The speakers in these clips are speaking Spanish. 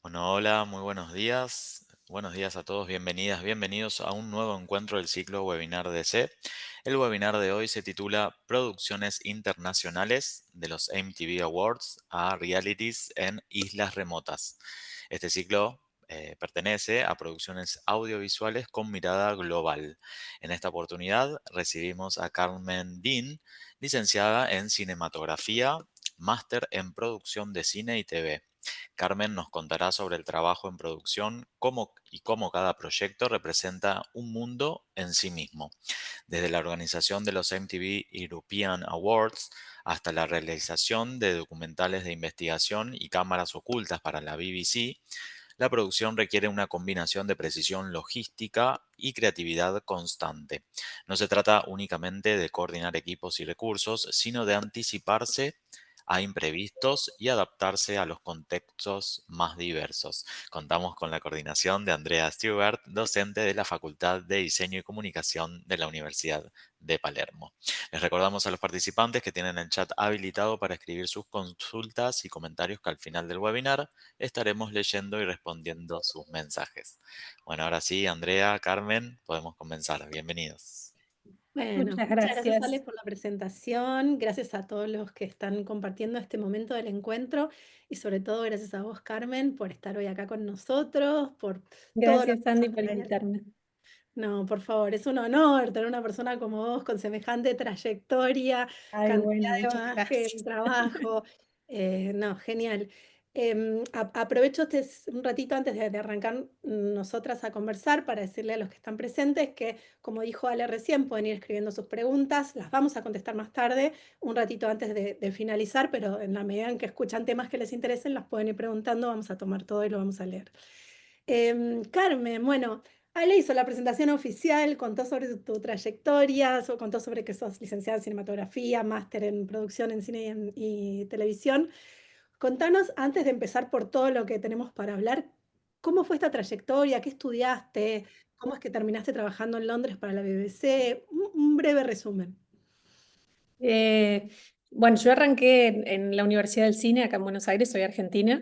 Bueno, hola, muy buenos días. Buenos días a todos, bienvenidas, bienvenidos a un nuevo encuentro del ciclo webinar DC. El webinar de hoy se titula Producciones internacionales de los MTV Awards a realities en islas remotas. Este ciclo pertenece a producciones audiovisuales con mirada global. En esta oportunidad recibimos a Carmen Dean, licenciada en cinematografía, máster en producción de cine y TV. Carmen nos contará sobre el trabajo en producción, cómo cada proyecto representa un mundo en sí mismo, desde la organización de los MTV European Awards hasta la realización de documentales de investigación y cámaras ocultas para la BBC. La producción requiere una combinación de precisión logística y creatividad constante. No se trata únicamente de coordinar equipos y recursos, sino de anticiparse a imprevistos y adaptarse a los contextos más diversos. Contamos con la coordinación de Andrea Stewart, docente de la Facultad de Diseño y Comunicación de la Universidad de Palermo. Les recordamos a los participantes que tienen el chat habilitado para escribir sus consultas y comentarios, que al final del webinar estaremos leyendo y respondiendo sus mensajes. Bueno, ahora sí, Andrea, Carmen, podemos comenzar. Bienvenidos. Bueno, Muchas muchas gracias Ale gracias. por la presentación, gracias a todos los que están compartiendo este momento del encuentro y sobre todo gracias a vos, Carmen, por estar hoy acá con nosotros, por todo lo que Gracias, vas Andy, a por traer. invitarme. No, por favor, es un honor tener una persona como vos con semejante trayectoria, Ay, cantidad bueno, de muchas bagaje, gracias. trabajo. No, genial. Aprovecho un ratito antes de arrancar nosotras a conversar para decirle a los que están presentes que, como dijo Ale recién, pueden ir escribiendo sus preguntas, las vamos a contestar más tarde, un ratito antes de finalizar, pero en la medida en que escuchan temas que les interesen, las pueden ir preguntando, vamos a tomar todo y lo vamos a leer. Carmen, bueno. Ale hizo la presentación oficial, contó sobre tu trayectoria, contó sobre que sos licenciada en cinematografía, máster en producción en cine y televisión. Contanos, antes de empezar por todo lo que tenemos para hablar, ¿cómo fue esta trayectoria? ¿Qué estudiaste? ¿Cómo es que terminaste trabajando en Londres para la BBC? Un breve resumen. Eh, bueno, yo arranqué en la Universidad del Cine, acá en Buenos Aires, soy argentina,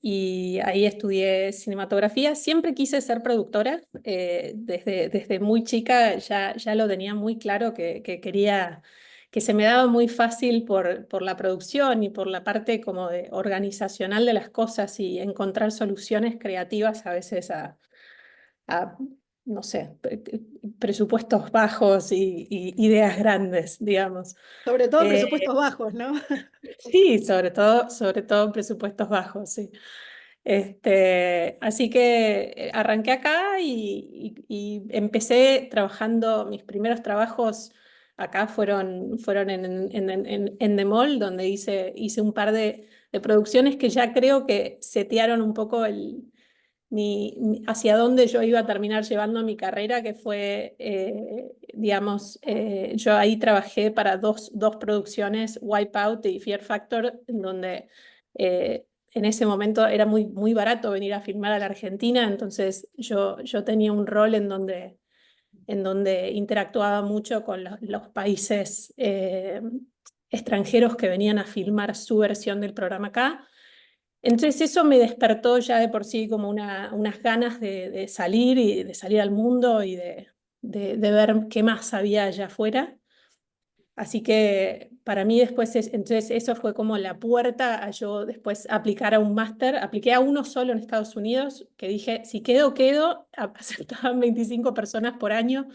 y ahí estudié cinematografía. Siempre quise ser productora, desde muy chica ya lo tenía muy claro que quería, que se me daba muy fácil por la producción y por la parte como de organizacional de las cosas y encontrar soluciones creativas a veces a, no sé, presupuestos bajos y ideas grandes, digamos. Sobre todo Eh, presupuestos bajos, ¿no? sí, sobre todo presupuestos bajos, sí. Así que arranqué acá y empecé trabajando, mis primeros trabajos acá fueron en Endemol, donde hice un par de producciones que ya creo que setearon un poco hacia dónde yo iba a terminar llevando mi carrera, que fue, digamos, yo ahí trabajé para dos producciones, Wipeout y Fear Factor, en donde en ese momento era muy barato venir a filmar a la Argentina, entonces yo tenía un rol en donde interactuaba mucho con los países extranjeros que venían a filmar su versión del programa acá. Entonces eso me despertó ya de por sí como unas ganas de salir y de salir al mundo y de ver qué más había allá afuera. Así que para mí después, entonces eso fue como la puerta a yo después aplicar a un máster. Apliqué a uno solo en Estados Unidos, que dije, si quedo, quedo. Aceptaban 25 personas por año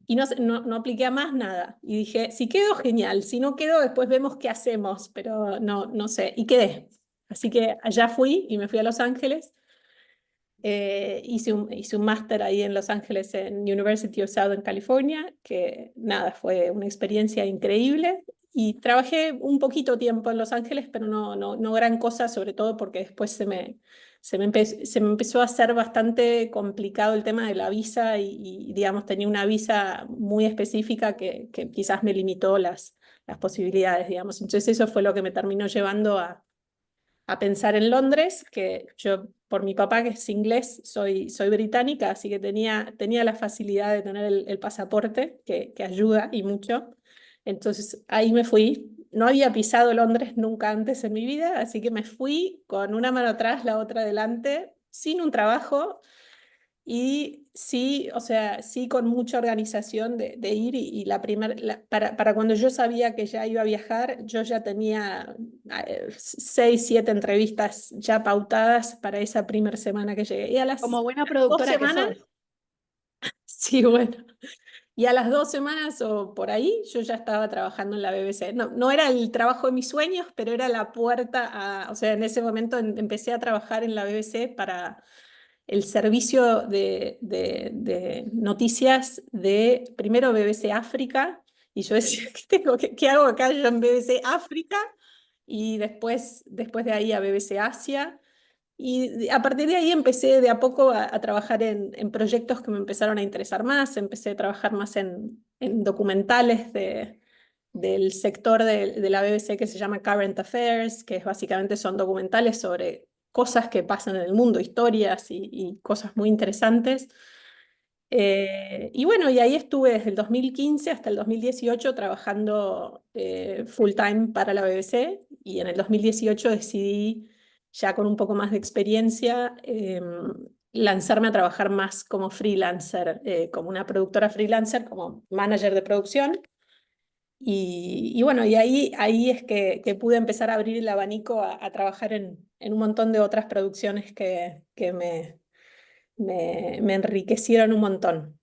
y no apliqué a más nada. Y dije, si quedo, genial. Si no quedo, después vemos qué hacemos, pero no sé. Y quedé. Así que allá fui y me fui a Los Ángeles. Hice un máster ahí en Los Ángeles en University of Southern California, que nada, fue una experiencia increíble. Y trabajé un poquito tiempo en Los Ángeles, pero no gran cosa, sobre todo porque después se me empezó a hacer bastante complicado el tema de la visa digamos, tenía una visa muy específica que quizás me limitó las posibilidades, digamos. Entonces eso fue lo que me terminó llevando a pensar en Londres, que yo, por mi papá, que es inglés, soy británica, así que tenía la facilidad de tener el pasaporte, que ayuda y mucho. Entonces ahí me fui no había pisado Londres nunca antes en mi vida, así que me fui con una mano atrás, la otra adelante, sin un trabajo. Y sí, o sea, sí con mucha organización de ir y para cuando yo sabía que ya iba a viajar, yo ya tenía 6, 7 entrevistas ya pautadas para esa primera semana que llegué. Y a las Como buena 2 semanas, productora que sos. sí, bueno, y a las 2 semanas o por ahí yo ya estaba trabajando en la BBC. No, no era el trabajo de mis sueños, pero era la puerta a, o sea, en ese momento empecé a trabajar en la BBC para el servicio de noticias de, primero BBC África, y yo decía, ¿qué hago acá yo en BBC África? Y después de ahí a BBC Asia. Y a partir de ahí empecé de a poco a trabajar en proyectos que me empezaron a interesar más. Empecé a trabajar más en documentales del sector de la BBC que se llama Current Affairs, que básicamente son documentales sobre cosas que pasan en el mundo, historias y cosas muy interesantes. Y bueno, y ahí estuve desde el 2015 hasta el 2018 trabajando full time para la BBC, y en el 2018 decidí, ya con un poco más de experiencia, lanzarme a trabajar más como freelancer, como una productora freelancer, como manager de producción. Y bueno, y ahí es que pude empezar a abrir el abanico a trabajar en un montón de otras producciones que me enriquecieron un montón.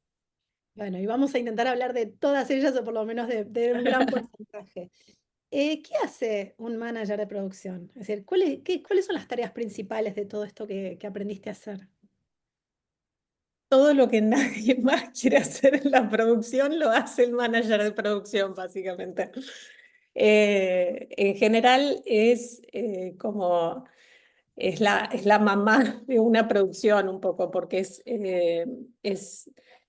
Bueno, y vamos a intentar hablar de todas ellas, o por lo menos de un gran porcentaje. ¿Qué hace un manager de producción? Es decir, ¿cuáles son las tareas principales de todo esto que aprendiste a hacer? Todo lo que nadie más quiere hacer en la producción lo hace el manager de producción, básicamente. En general como es la mamá de una producción un poco, porque es,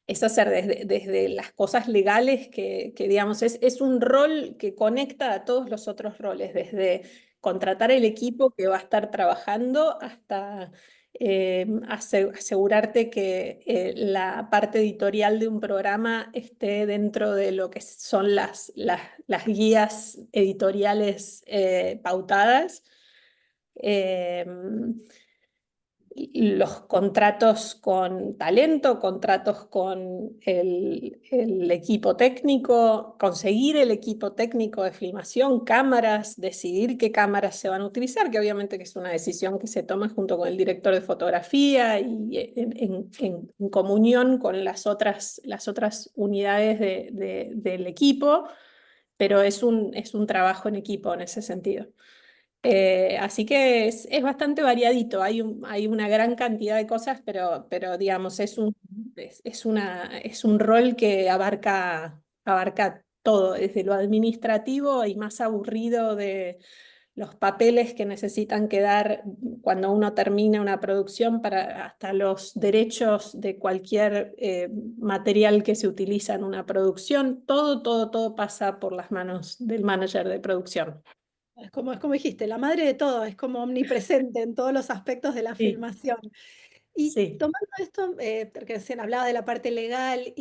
es hacer desde las cosas legales que digamos, es un rol que conecta a todos los otros roles, desde contratar el equipo que va a estar trabajando hasta asegurarte que la parte editorial de un programa esté dentro de lo que son las guías editoriales pautadas. Eh, los contratos con talento, contratos con el equipo técnico, conseguir el equipo técnico de filmación, cámaras, decidir qué cámaras se van a utilizar, que obviamente que es una decisión que se toma junto con el director de fotografía y en comunión con las otras unidades del equipo, pero es un trabajo en equipo en ese sentido. Así que es bastante variadito, hay una gran cantidad de cosas, pero digamos, es un rol que abarca todo, desde lo administrativo y más aburrido de los papeles que necesitan quedar cuando uno termina una producción, hasta los derechos de cualquier material que se utiliza en una producción, todo pasa por las manos del manager de producción. Es como dijiste, la madre de todo, es como omnipresente en todos los aspectos de la Sí, filmación. Y sí. tomando esto, porque recién hablaba de la parte legal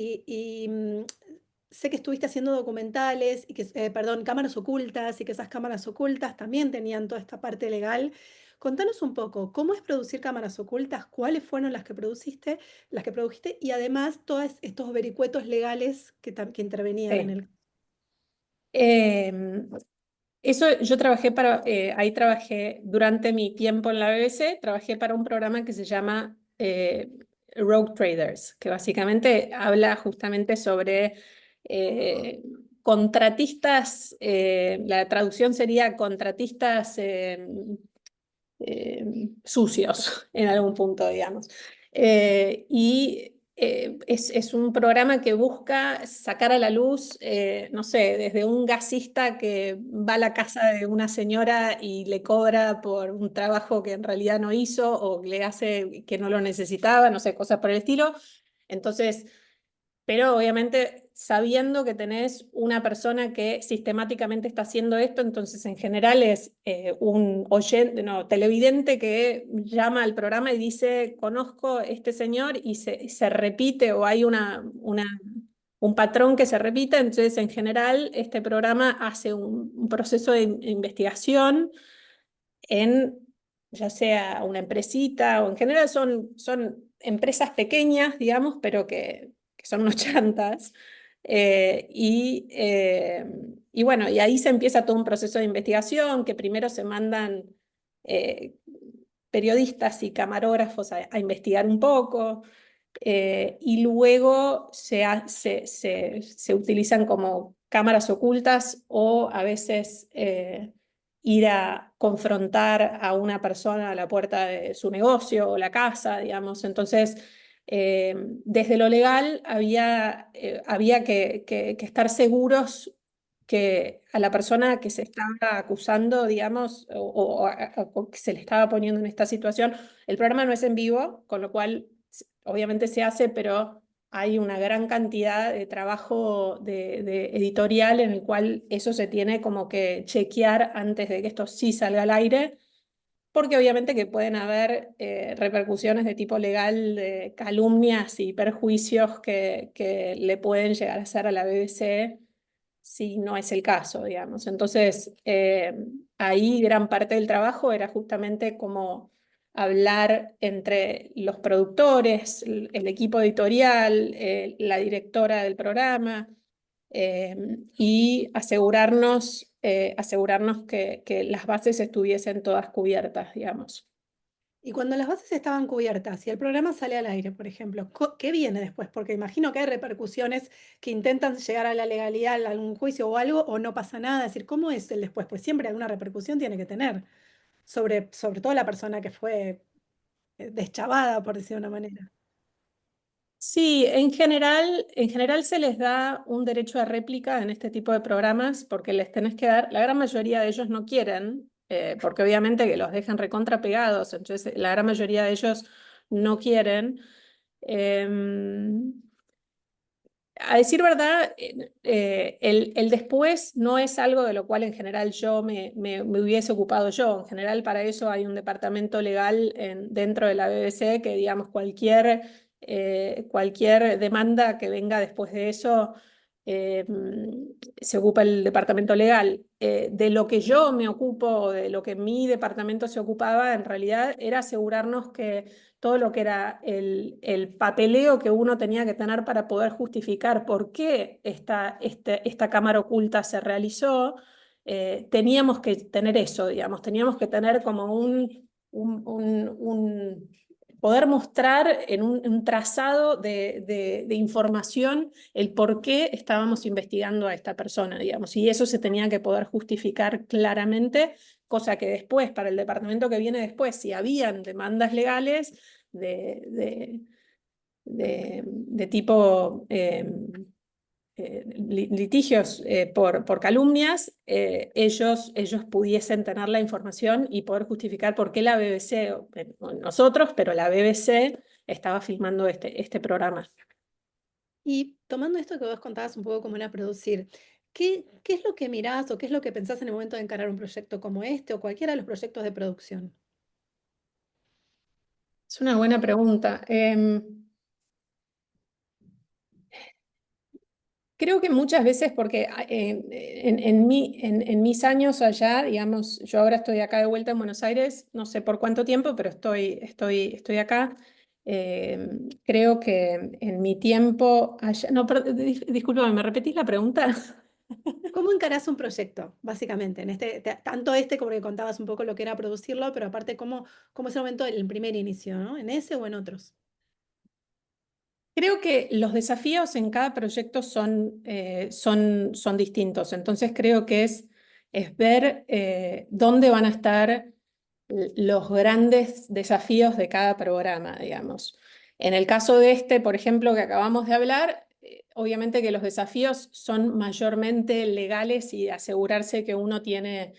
sé que estuviste haciendo documentales y perdón, cámaras ocultas, y que esas cámaras ocultas también tenían toda esta parte legal. Contanos un poco, ¿cómo es producir cámaras ocultas? ¿Cuáles fueron las que produjiste? Y además, todos estos vericuetos legales que intervenían en Sí. el... Em, Eso yo ahí trabajé durante mi tiempo en la BBC, trabajé para un programa que se llama Rogue Traders, que básicamente habla justamente sobre contratistas, la traducción sería contratistas sucios en algún punto, digamos. Es un programa que busca sacar a la luz, no sé, desde un gasista que va a la casa de una señora y le cobra por un trabajo que en realidad no hizo o le hace que no lo necesitaba, no sé, cosas por el estilo. Entonces, pero obviamente sabiendo que tenés una persona que sistemáticamente está haciendo esto, entonces en general es un oyente, no, televidente que llama al programa y dice, conozco a este señor y se repite o hay un patrón que se repite. Entonces, en general, este programa hace un proceso de investigación en ya sea una empresita o en general son empresas pequeñas, digamos, pero que son unos chantas. Y bueno, y ahí se empieza todo un proceso de investigación que primero se mandan eh, periodistas y camarógrafos a investigar un poco. Y luego se utilizan como cámaras ocultas o a veces ir a confrontar a una persona a la puerta de su negocio o la casa, digamos. Entonces, desde lo legal había que estar seguros que a la persona que se estaba acusando, digamos, o que se le estaba poniendo en esta situación, el programa no es en vivo, con lo cual obviamente se hace, pero hay una gran cantidad de trabajo de editorial en el cual eso se tiene como que chequear antes de que esto sí salga al aire, porque obviamente que pueden haber repercusiones de tipo legal, de calumnias y perjuicios que le pueden llegar a hacer a la BBC si no es el caso, digamos. Entonces, ahí gran parte del trabajo era justamente como hablar entre los productores, el equipo editorial, la directora del programa, y asegurarnos que las bases estuviesen todas cubiertas, digamos. Y cuando las bases estaban cubiertas y el programa sale al aire, por ejemplo, ¿qué viene después? Porque imagino que hay repercusiones que intentan llegar a la legalidad, a algún juicio o algo, o no pasa nada. Es decir, ¿cómo es el después? Pues siempre alguna repercusión tiene que tener sobre todo la persona que fue deschavada, por decir de una manera. Sí, en general se les da un derecho a réplica en este tipo de programas porque les tenés que dar, la gran mayoría de ellos no quieren, porque obviamente que los dejan recontra pegados, entonces la gran mayoría de ellos no quieren. Em, a decir verdad, el después no es algo de lo cual en general yo me hubiese ocupado yo. En general para eso hay un departamento legal dentro de la BBC que digamos cualquier demanda que venga después de eso eh, se ocupa el departamento legal. De lo que yo me ocupo, de lo que mi departamento se ocupaba, en realidad era asegurarnos que todo lo que era el papeleo que uno tenía que tener para poder justificar por qué esta cámara oculta se realizó, teníamos que tener eso, digamos, teníamos que tener como poder mostrar en un trazado de información el por qué estábamos investigando a esta persona, digamos, y eso se tenía que poder justificar claramente, cosa que después, para el departamento que viene después, si habían demandas legales de, de tipo litigios por calumnias, ellos pudiesen tener la información y poder justificar por qué la BBC, o nosotros, pero la BBC estaba filmando este programa. Y tomando esto que vos contabas un poco cómo era producir, ¿qué es lo que mirás o qué es lo que pensás en el momento de encarar un proyecto como este o cualquiera de los proyectos de producción? Es una buena pregunta. Creo que muchas veces, porque en mis años allá, digamos, yo ahora estoy acá de vuelta en Buenos Aires, no sé por cuánto tiempo, pero estoy acá. Creo que en mi tiempo allá, no, discúlpame, ¿me repetís la pregunta? ¿Cómo encarás un proyecto, básicamente? En tanto este como que contabas un poco lo que era producirlo, pero aparte, ¿cómo es el momento del primer inicio, ¿no? ¿En ese o en otros? Creo que los desafíos en cada proyecto son distintos, entonces creo que es ver dónde van a estar los grandes desafíos de cada programa, digamos. En el caso de este, por ejemplo, que acabamos de hablar, obviamente que los desafíos son mayormente legales y asegurarse que uno tiene,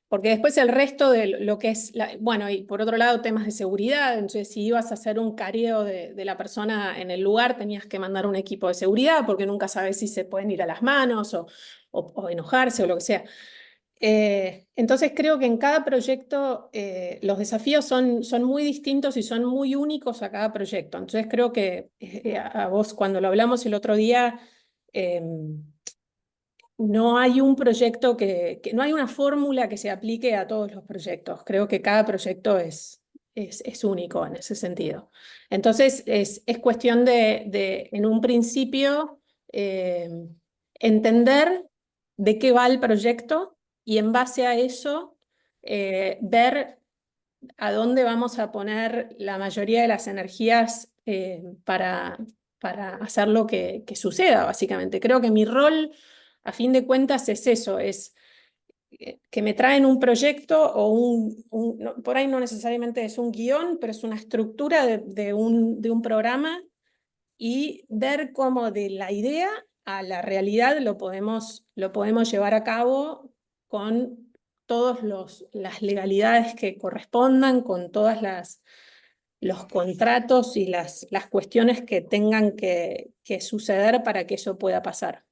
porque después el resto de lo que es, bueno, y por otro lado temas de seguridad, entonces si ibas a hacer un careo de la persona en el lugar, tenías que mandar un equipo de seguridad, porque nunca sabes si se pueden ir a las manos o enojarse o lo que sea. Entonces creo que en cada proyecto los desafíos son muy distintos y son muy únicos a cada proyecto. Entonces creo que a vos cuando lo hablamos el otro día no hay un proyecto no hay una fórmula que se aplique a todos los proyectos. Creo que cada proyecto es único en ese sentido. Entonces, es cuestión en un principio, entender de qué va el proyecto y en base a eso, ver a dónde vamos a poner la mayoría de las energías para hacer lo que suceda, básicamente. Creo que mi rol, a fin de cuentas, es eso, es que me traen un proyecto o por ahí no necesariamente es un guión, pero es una estructura de un programa y ver cómo de la idea a la realidad lo podemos llevar a cabo con todas las legalidades que correspondan, con todas los contratos y las cuestiones que tengan que suceder para que eso pueda pasar.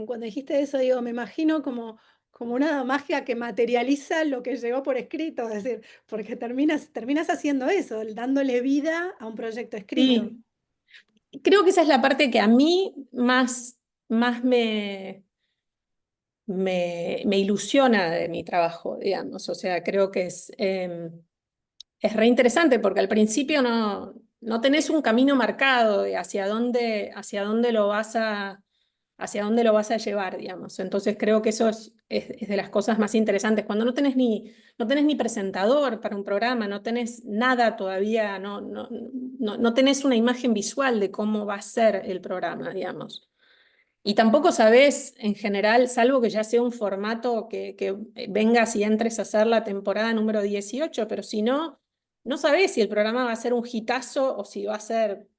Cuando dijiste eso, digo, me imagino como una magia que materializa lo que llegó por escrito, es decir, porque terminas haciendo eso, dándole vida a un proyecto escrito. Sí, creo que esa es la parte que a mí más me ilusiona de mi trabajo, digamos. O sea, creo que es re interesante porque al principio no tenés un camino marcado de hacia dónde lo vas a llevar, digamos. Entonces creo que eso es de las cosas más interesantes. Cuando no tenés ni presentador para un programa, no tenés nada todavía, no tenés una imagen visual de cómo va a ser el programa, digamos. Y tampoco sabés en general, salvo que ya sea un formato que vengas y entres a hacer la temporada número 18, pero si no, no sabés si el programa va a ser un hitazo o si va a ser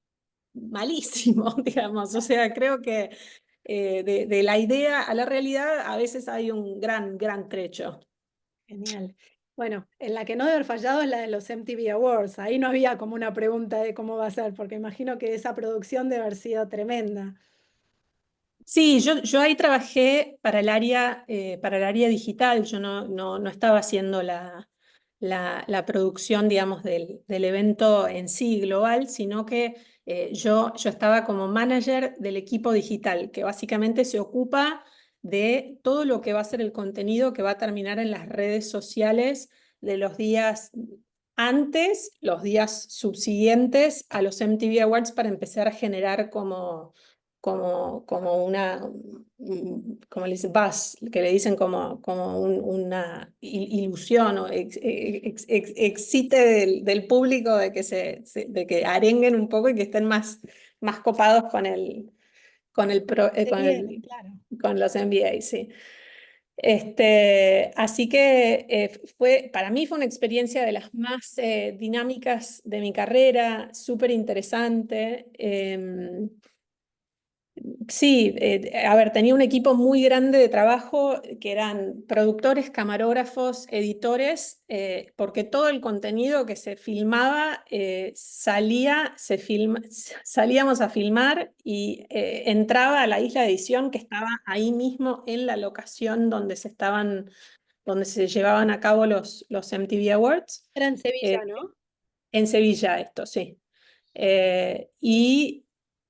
malísimo, digamos. O sea, creo que de la idea a la realidad a veces hay un gran, gran trecho. Genial. Bueno, en la que no debe haber fallado es la de los MTV Awards. Ahí no había como una pregunta de cómo va a ser, porque imagino que esa producción debe haber sido tremenda. Sí, yo ahí trabajé para el área digital. Yo no estaba haciendo la producción, digamos, del evento en sí global, sino que yo estaba como manager del equipo digital, que básicamente se ocupa de todo lo que va a ser el contenido que va a terminar en las redes sociales de los días antes, los días subsiguientes a los MTV Awards para empezar a generar como como le dicen, buzz, que le dicen como una ilusión o excite del público de de que arenguen un poco y que estén más copados Se viene, claro. con los NBA, sí. Así que para mí fue una experiencia de las más dinámicas de mi carrera, súper interesante. Sí, a ver, tenía un equipo muy grande de trabajo que eran productores, camarógrafos, editores, porque todo el contenido que se filmaba salíamos a filmar y entraba a la isla de edición que estaba ahí mismo en la locación donde se llevaban a cabo los MTV Awards. Era en Eh, Sevilla, ¿no? en Sevilla esto, sí. Eh, y,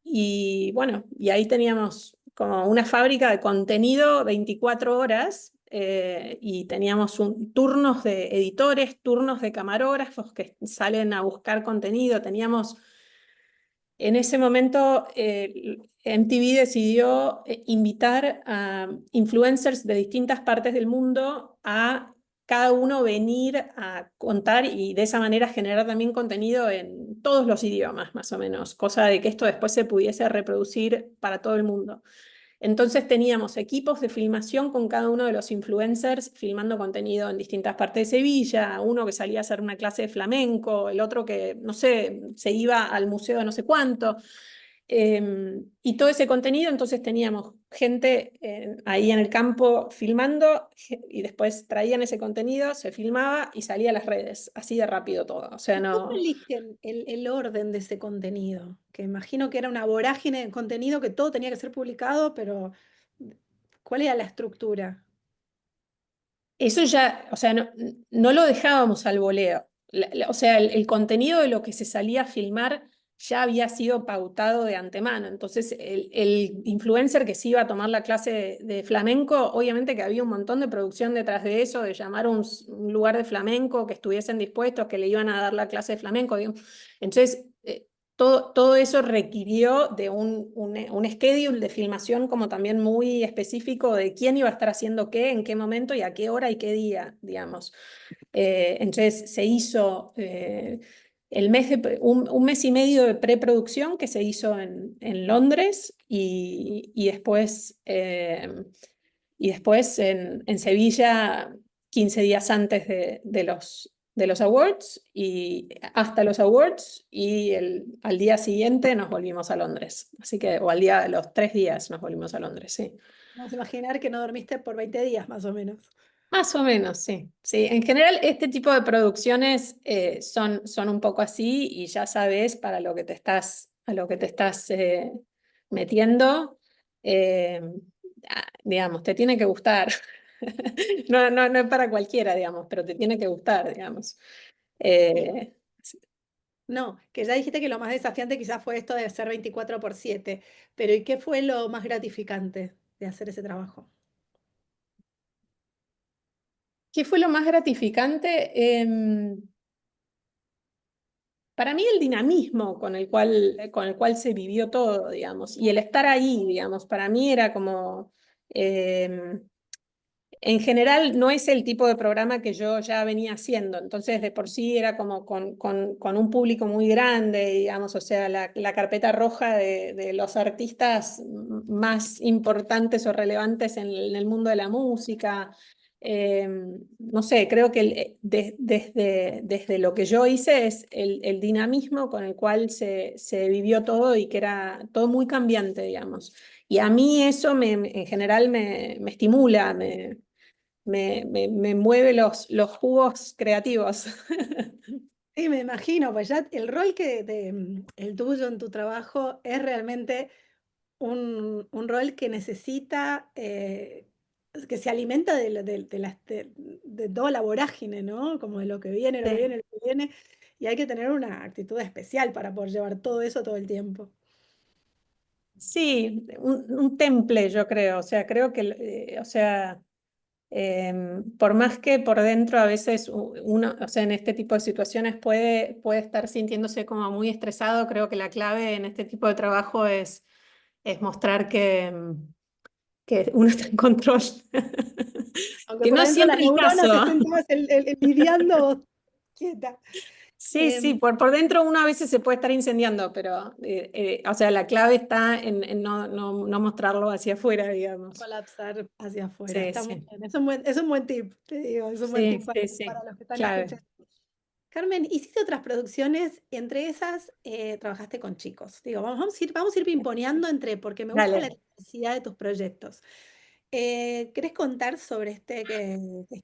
y bueno, y ahí teníamos como una fábrica de contenido 24 horas y teníamos turnos de editores, turnos de camarógrafos que salen a buscar contenido. Teníamos, en ese momento, MTV decidió invitar a influencers de distintas partes del mundo a cada uno venir a contar y de esa manera generar también contenido en todos los idiomas, más o menos, cosa de que esto después se pudiese reproducir para todo el mundo. Entonces teníamos equipos de filmación con cada uno de los influencers filmando contenido en distintas partes de Sevilla, uno que salía a hacer una clase de flamenco, el otro que, no sé, se iba al museo de no sé cuánto. Y todo ese contenido, entonces teníamos gente ahí en el campo filmando y después traían ese contenido, se filmaba y salía a las redes, así de rápido todo. O sea, ¿Y cómo no. eligen el orden de ese contenido? Que imagino que era una vorágine de contenido que todo tenía que ser publicado, pero ¿cuál era la estructura? Eso ya, o sea, no lo dejábamos al voleo. O sea, el contenido de lo que se salía a filmar ya había sido pautado de antemano. Entonces, el influencer que se iba a tomar la clase de flamenco, obviamente que había un montón de producción detrás de eso, de llamar a un lugar de flamenco, que estuviesen dispuestos, que le iban a dar la clase de flamenco. Digamos. Entonces, todo eso requirió de un schedule de filmación como también muy específico de quién iba a estar haciendo qué, en qué momento y a qué hora y qué día, digamos. Entonces se hizo un mes y medio de preproducción que se hizo en Londres y después, en Sevilla 15 días antes de los awards y hasta los awards y al día siguiente nos volvimos a Londres. Así que, o los 3 días nos volvimos a Londres, sí. Vamos a imaginar que no dormiste por 20 días, más o menos. Más o menos, sí. Sí, en general este tipo de producciones son un poco así y ya sabes a lo que te estás metiendo. Eh, digamos, te tiene que gustar. No es para cualquiera, digamos, pero te tiene que gustar, digamos. Sí. No, que ya dijiste que lo más desafiante quizás fue esto de hacer 24/7, pero ¿y qué fue lo más gratificante de hacer ese trabajo? ¿Qué fue lo más gratificante? Para mí el dinamismo con el cual se vivió todo, digamos, y el estar ahí, digamos, para mí era como, eh, en general no es el tipo de programa que yo ya venía haciendo, entonces de por sí era como con un público muy grande, digamos, o sea, la carpeta roja de los artistas más importantes o relevantes en el mundo de la música. Eh, no sé, creo que desde lo que yo hice es el dinamismo con el cual se vivió todo y que era todo muy cambiante, digamos. Y a mí eso en general me estimula, me mueve los jugos creativos. Sí, me imagino, pues ya el rol el tuyo en tu trabajo es realmente un rol que necesita, que se alimenta de toda la vorágine, ¿no? Como de lo que viene, lo que Sí. viene, lo que viene, y hay que tener una actitud especial para poder llevar todo eso todo el tiempo. Sí, un temple, yo creo. O sea, creo que, o sea, por más que por dentro a veces uno, o sea, en este tipo de situaciones puede estar sintiéndose como muy estresado, creo que la clave en este tipo de trabajo es mostrar que uno está en control. Aunque Que por no adentro las siempre es el neuronas caso. estén todas lidiando, vos quieta. Sí, sí, Em, por dentro uno a veces se puede estar incendiando, pero, o sea, la clave está en no mostrarlo hacia afuera, digamos. colapsar hacia afuera. Sí, Está muy sí, bien. Es un buen tip, te digo, es un buen sí, tip sí, sí, para los que están clave. escuchando. Carmen, hiciste otras producciones y entre esas trabajaste con chicos. Digo, vamos a ir pimponeando porque me gusta la Dale, diversidad de tus proyectos. ¿Querés contar sobre esta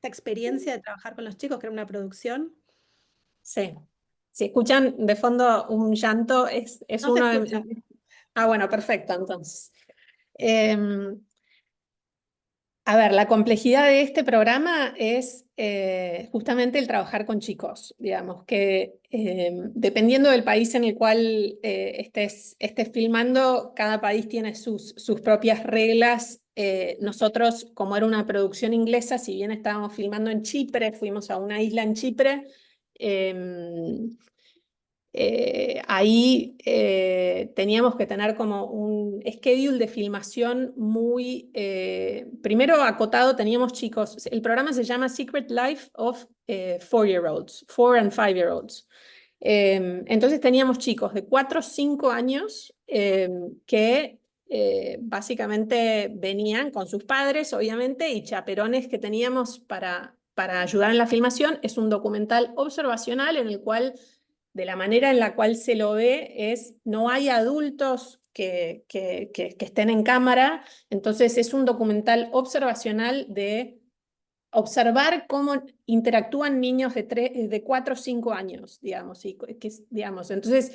experiencia de trabajar con los chicos, que era una producción? sí. Si escuchan de fondo un llanto, es No se uno escucha. de... Ah, bueno, perfecto, entonces. Em, A ver, la complejidad de este programa es justamente el trabajar con chicos, digamos, que dependiendo del país en el cual estés filmando, cada país tiene sus propias reglas. Nosotros, como era una producción inglesa, si bien estábamos filmando en Chipre, fuimos a una isla en Chipre, em, ahí teníamos que tener como un schedule de filmación muy, primero acotado, teníamos chicos, el programa se llama Secret Life of 4-year-olds, 4 and 5-year-olds. Entonces teníamos chicos de 4 o 5 años que básicamente venían con sus padres, obviamente, y chaperones que teníamos para ayudar en la filmación. Es un documental observacional en el cual de la manera en la cual se lo ve no hay adultos que estén en cámara, entonces es un documental observacional de observar cómo interactúan niños de 4 o 5 años, digamos, digamos. Entonces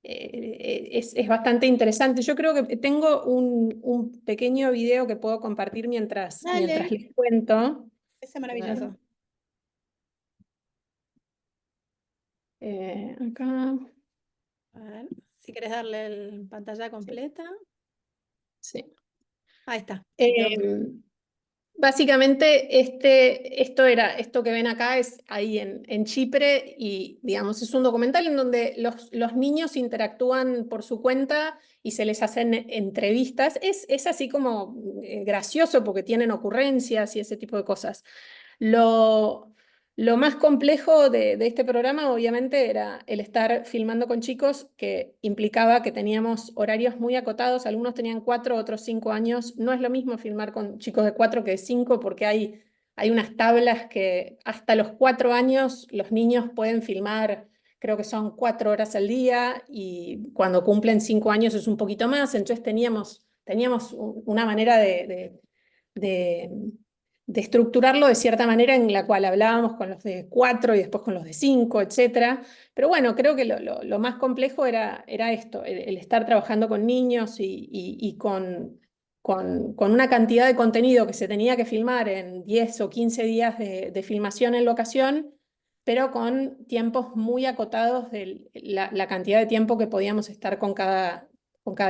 es bastante interesante. Yo creo que tengo un pequeño video que puedo compartir mientras Dale, les cuento. ese A ver, maravilloso. acá. A ver, si querés darle pantalla completa. Sí. Ahí está. Básicamente, esto que ven acá es ahí en Chipre y, digamos, es un documental en donde los niños interactúan por su cuenta y se les hacen entrevistas. Es así como gracioso porque tienen ocurrencias y ese tipo de cosas. Lo, lo más complejo de este programa, obviamente, era el estar filmando con chicos, que implicaba que teníamos horarios muy acotados. Algunos tenían 4, otros 5 años. No es lo mismo filmar con chicos de 4 que de 5, porque hay unas tablas que hasta los 4 años los niños pueden filmar, creo que son 4 horas al día, y cuando cumplen 5 años es un poquito más. Entonces teníamos una manera de de estructurarlo de cierta manera en la cual hablábamos con los de 4 y después con los de 5, etcétera. Pero bueno, creo que lo más complejo era esto, el estar trabajando con niños y con una cantidad de contenido que se tenía que filmar en 10 o 15 días de filmación en locación, pero con tiempos muy acotados de la cantidad de tiempo que podíamos estar con cada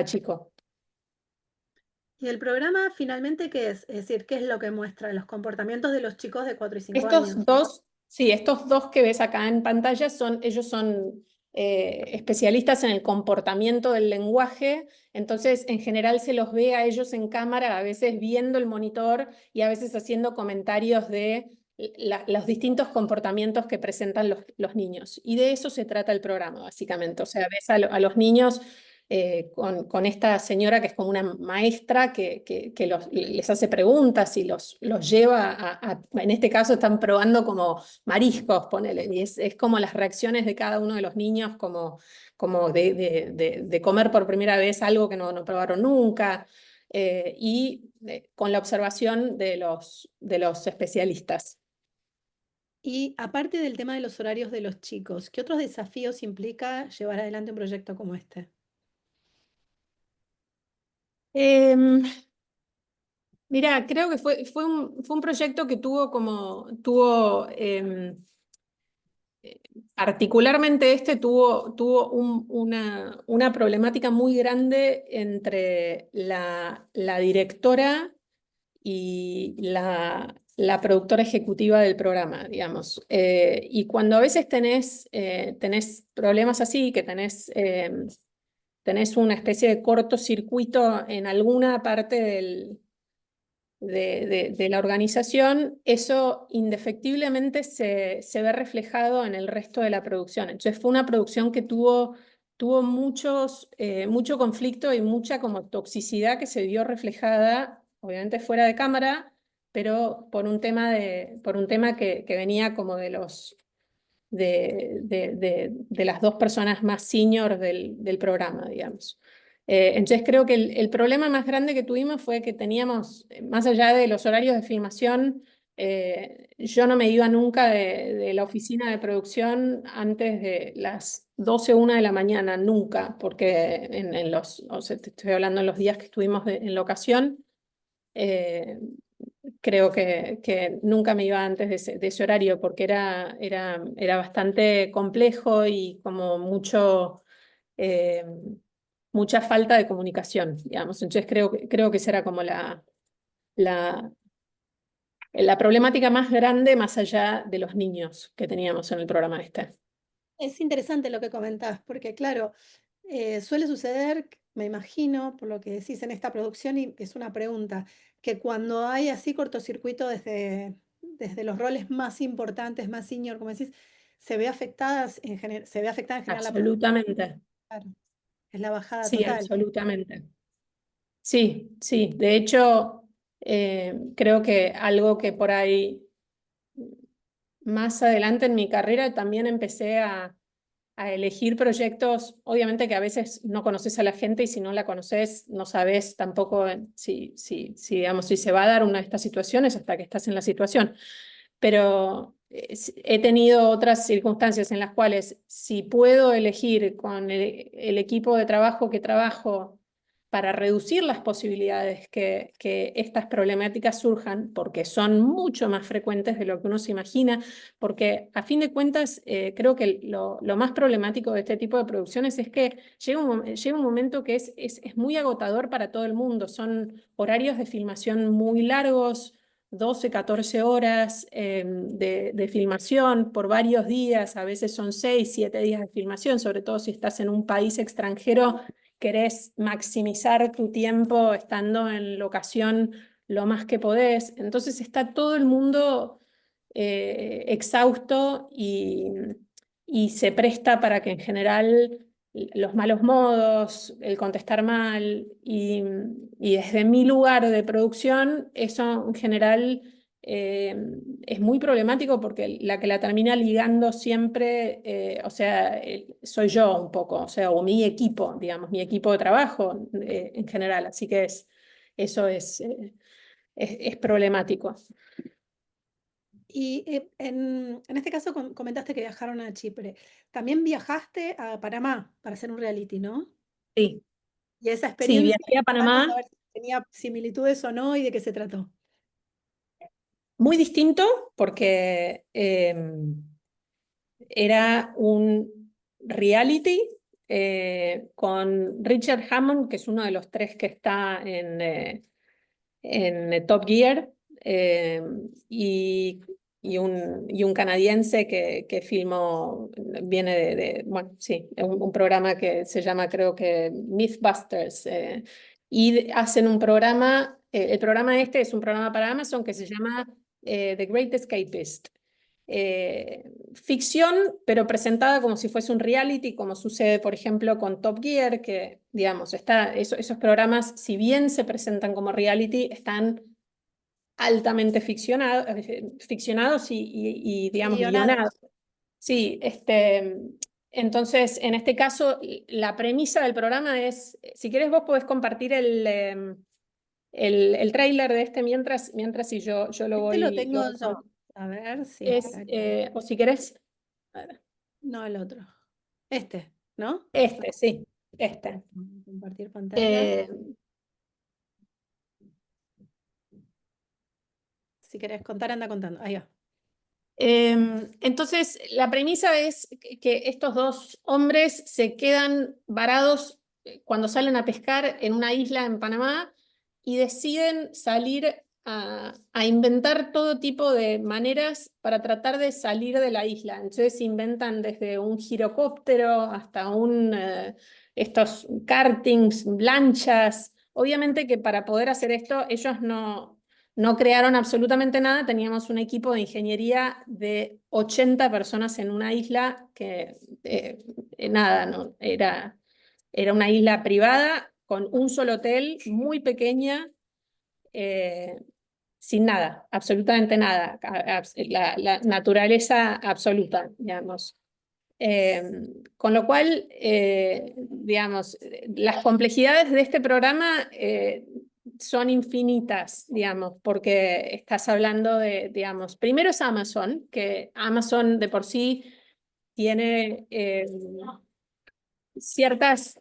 chico. ¿Y el programa finalmente qué es? Es decir, ¿qué es lo que muestra? Los comportamientos de los chicos de 4 y 5 Estos años. dos, sí, estos dos que ves acá en pantalla ellos son especialistas en el comportamiento del lenguaje. Entonces en general se los ve a ellos en cámara, a veces viendo el monitor y a veces haciendo comentarios de los distintos comportamientos que presentan los niños. Y de eso se trata el programa, básicamente. O sea, ves a los niños con esta señora que es como una maestra que les hace preguntas y los lleva en este caso están probando como mariscos, ponele, y es como las reacciones de cada uno de los niños, como de comer por primera vez algo que no probaron nunca, con la observación de los especialistas. Y aparte del tema de los horarios de los chicos, ¿qué otros desafíos implica llevar adelante un proyecto como este? Em, Mira, creo que fue un proyecto que particularmente tuvo una problemática muy grande entre la directora y la productora ejecutiva del programa, digamos. Y cuando a veces tenés problemas así, que tenés una especie de cortocircuito en alguna parte de la organización, eso indefectiblemente se ve reflejado en el resto de la producción. Entonces fue una producción que tuvo mucho conflicto y mucha como toxicidad que se vio reflejada, obviamente fuera de cámara, pero por un tema que venía como de las dos personas más senior del programa, digamos. Entonces creo que el problema más grande que tuvimos fue que teníamos, más allá de los horarios de filmación, yo no me iba nunca de la oficina de producción antes de las 12, 1 de la mañana, nunca, porque o sea, te estoy hablando en los días que estuvimos en locación, creo que nunca me iba antes de ese horario porque era bastante complejo y como eh, mucha falta de comunicación, digamos. Entonces creo que esa era como la, la problemática más grande más allá de los niños que teníamos en el programa este. Es interesante lo que comentás, porque claro, suele suceder, me imagino, por lo que decís en esta producción, y es una pregunta, que cuando hay así cortocircuito desde los roles más importantes, más senior, como decís, se ve afectada en general la producción. Absolutamente. Claro, es la bajada Sí, total. absolutamente. Sí, sí. De hecho, creo que algo que por ahí más adelante en mi carrera también empecé a elegir proyectos, obviamente que a veces no conoces a la gente y si no la conoces no sabes tampoco digamos, si se va a dar una de estas situaciones hasta que estás en la situación. Pero he tenido otras circunstancias en las cuales si puedo elegir con el equipo de trabajo que trabajo para reducir las posibilidades que estas problemáticas surjan, porque son mucho más frecuentes de lo que uno se imagina, porque a fin de cuentas creo que lo más problemático de este tipo de producciones es que llega un momento que es muy agotador para todo el mundo. Son horarios de filmación muy largos, 12, 14 horas de filmación por varios días, a veces son 6, 7 días de filmación, sobre todo si estás en un país extranjero, querés maximizar tu tiempo estando en locación lo más que podés. Entonces está todo el mundo exhausto y se presta para que en general los malos modos, el contestar mal y desde mi lugar de producción, eso en general es muy problemático porque la que la termina ligando siempre, o sea, soy yo un poco, o sea, o mi equipo, digamos, mi equipo de trabajo en general, así que eso es problemático. Y en este caso comentaste que viajaron a Chipre. También viajaste a Panamá para hacer un reality, ¿no? Sí, Y esa sí, experiencia, viajé a contanos Panamá. a ver si tenía similitudes o no y de qué se trató. Muy distinto porque era un reality con Richard Hammond, que es uno de los tres que está en Top Gear, eh, y, y un canadiense que filmó, viene bueno, sí, un programa que se llama, creo que Mythbusters, y hacen un programa, el programa este es un programa para Amazon que se llama The Great Escapist. Ficción, pero presentada como si fuese un reality, como sucede, por ejemplo, con Top Gear, que, digamos, esos programas, si bien se presentan como reality, están altamente ficcionados digamos, Guionados. guionados. Sí, entonces, en este caso, la premisa del programa es, si querés vos podés compartir el tráiler de mientras y yo lo Este lo voy... tengo yo. A ver si Es, está aquí. o si querés, a ver, No, el otro. Este, ¿no? sí, este. Compartir pantalla. Eh, Si querés contar, anda contando. Ahí va. entonces, la premisa es que estos dos hombres se quedan varados cuando salen a pescar en una isla en Panamá y deciden salir a inventar todo tipo de maneras para tratar de salir de la isla. Entonces inventan desde un girocóptero hasta estos kartings, lanchas. Obviamente que para poder hacer esto, ellos no crearon absolutamente nada, teníamos un equipo de ingeniería de 80 personas en una isla que nada, no, era una isla privada con un solo hotel, muy pequeña, sin nada, absolutamente nada, la naturaleza absoluta, digamos. Con lo cual, digamos, las complejidades de este programa son infinitas, digamos, porque estás hablando de, digamos, primero es Amazon, que Amazon de por sí tiene ciertas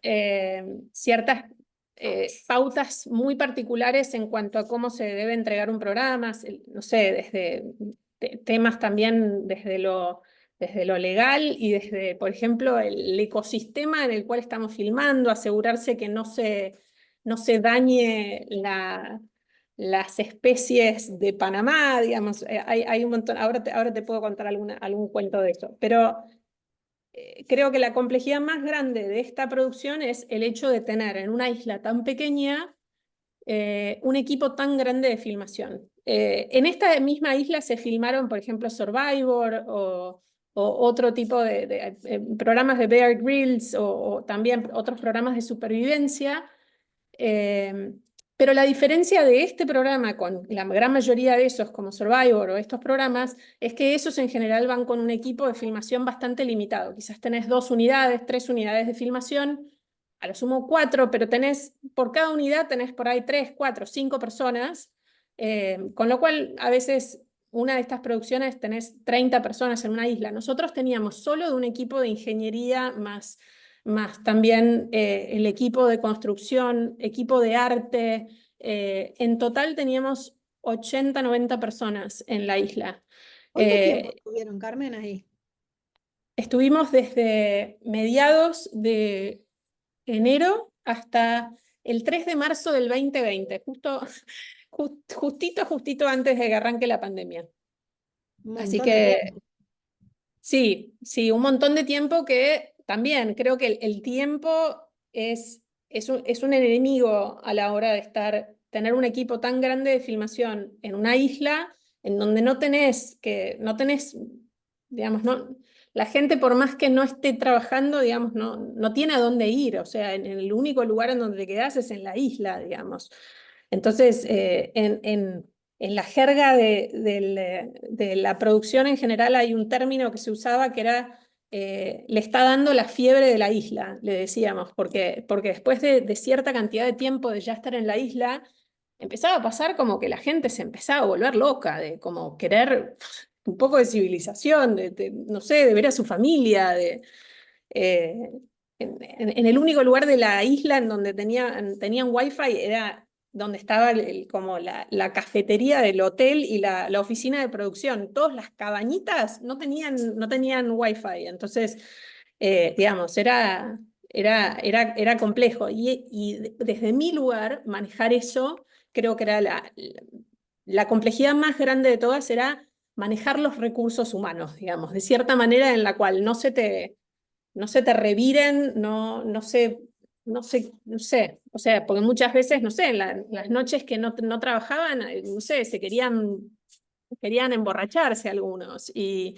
pautas muy particulares en cuanto a cómo se debe entregar un programa, no sé, desde temas también desde lo legal y desde, por ejemplo, el ecosistema en el cual estamos filmando, asegurarse que no se dañe las especies de Panamá, digamos, hay un montón, ahora te puedo contar algún cuento de eso, pero creo que la complejidad más grande de esta producción es el hecho de tener en una isla tan pequeña un equipo tan grande de filmación. En esta misma isla se filmaron, por ejemplo, Survivor o otro tipo de programas de Bear Grylls o también otros programas de supervivencia. Pero la diferencia de este programa con la gran mayoría de esos, como Survivor o estos programas, es que esos en general van con un equipo de filmación bastante limitado. Quizás tenés 2 unidades, 3 unidades de filmación, a lo sumo 4, pero por cada unidad tenés por ahí 3, 4, 5 personas, con lo cual a veces una de estas producciones tenés 30 personas en una isla. Nosotros teníamos solo de un equipo de ingeniería más más también el equipo de construcción, equipo de arte. En total teníamos 80, 90 personas en la isla. ¿Cuánto tiempo estuvieron, Carmen, ahí? Estuvimos desde mediados de enero hasta el 3 de marzo del 2020, justito antes de que arranque la pandemia. Un Así montón de que tiempo. sí, un montón de tiempo que también creo que el tiempo es un enemigo a la hora de tener un equipo tan grande de filmación en una isla en donde no tenés, digamos, no, la gente por más que no esté trabajando, digamos, no tiene a dónde ir, o sea, en el único lugar en donde te quedás es en la isla, digamos. Entonces, en la jerga de la producción en general hay un término que se usaba que era, le está dando la fiebre de la isla, le decíamos, porque después de cierta cantidad de tiempo de ya estar en la isla, empezaba a pasar como que la gente se empezaba a volver loca, de como querer un poco de civilización, no sé, de ver a su familia, eh, en el único lugar de la isla en donde tenían wifi era donde estaba como la cafetería del hotel y la oficina de producción. Todas las cabañitas no tenían wifi, entonces, digamos, era complejo. Y desde mi lugar, manejar eso, creo que era la complejidad más grande de todas, era manejar los recursos humanos, digamos, de cierta manera en la cual no se te reviren, no sé, o sea, porque muchas veces, no sé, las noches que no trabajaban, no sé, querían emborracharse algunos, y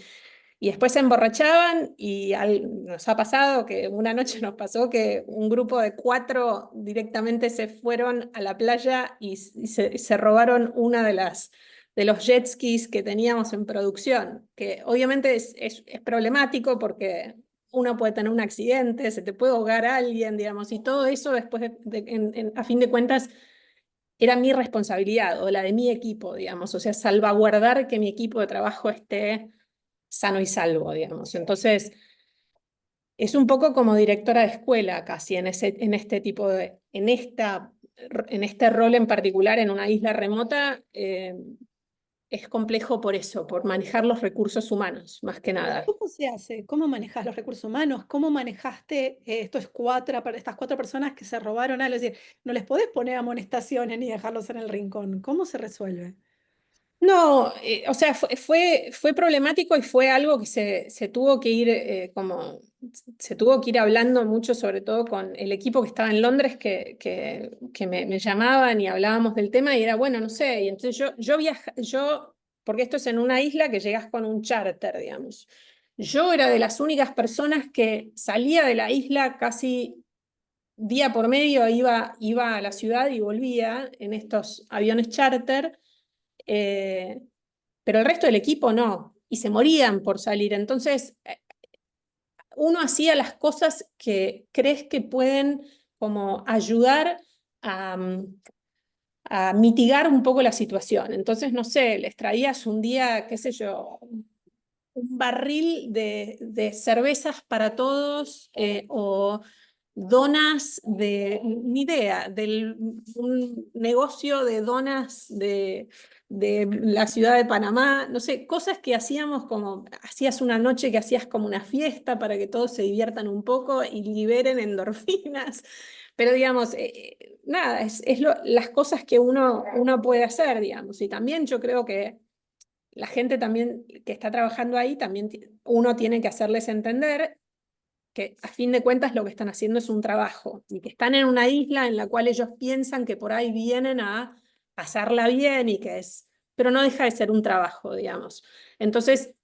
después se emborrachaban, y nos ha pasado que una noche nos pasó que un grupo de 4 directamente se fueron a la playa y se robaron una de los jet skis que teníamos en producción, que obviamente es problemático porque uno puede tener un accidente, se te puede ahogar a alguien, digamos, y todo eso después, a fin de cuentas, era mi responsabilidad o la de mi equipo, digamos, o sea, salvaguardar que mi equipo de trabajo esté sano y salvo, digamos. Entonces, es un poco como directora de escuela casi en este rol en particular en una isla remota. Es complejo por eso, por manejar los recursos humanos, más que nada. ¿Cómo se hace? ¿Cómo manejas los recursos humanos? ¿Cómo manejaste estas 4 personas que se robaron algo? Es decir, no les podés poner amonestaciones ni dejarlos en el rincón. ¿Cómo se resuelve? No, o sea, fue problemático y fue algo que se tuvo que ir se tuvo que ir hablando mucho, sobre todo con el equipo que estaba en Londres, que me llamaban y hablábamos del tema y era, bueno, no sé, y entonces porque esto es en una isla que llegas con un charter, digamos. Yo era de las únicas personas que salía de la isla casi día por medio, iba a la ciudad y volvía en estos aviones charter. eh, pero el resto del equipo no, y se morían por salir. Entonces, uno hacía las cosas que crees que pueden como ayudar a, a mitigar un poco la situación. Entonces, no sé, les traías un día, qué sé yo, un barril de cervezas para todos, o donas ni idea, un negocio de donas de la ciudad de Panamá, no sé, cosas que hacíamos como, hacías una noche que hacías como una fiesta para que todos se diviertan un poco y liberen endorfinas, pero digamos, nada, las cosas que uno puede hacer, digamos, y también yo creo que la gente también que está trabajando ahí, también uno tiene que hacerles entender que a fin de cuentas lo que están haciendo es un trabajo y que están en una isla en la cual ellos piensan que por ahí vienen a pasarla bien y que pero no deja de ser un trabajo, digamos. Entonces,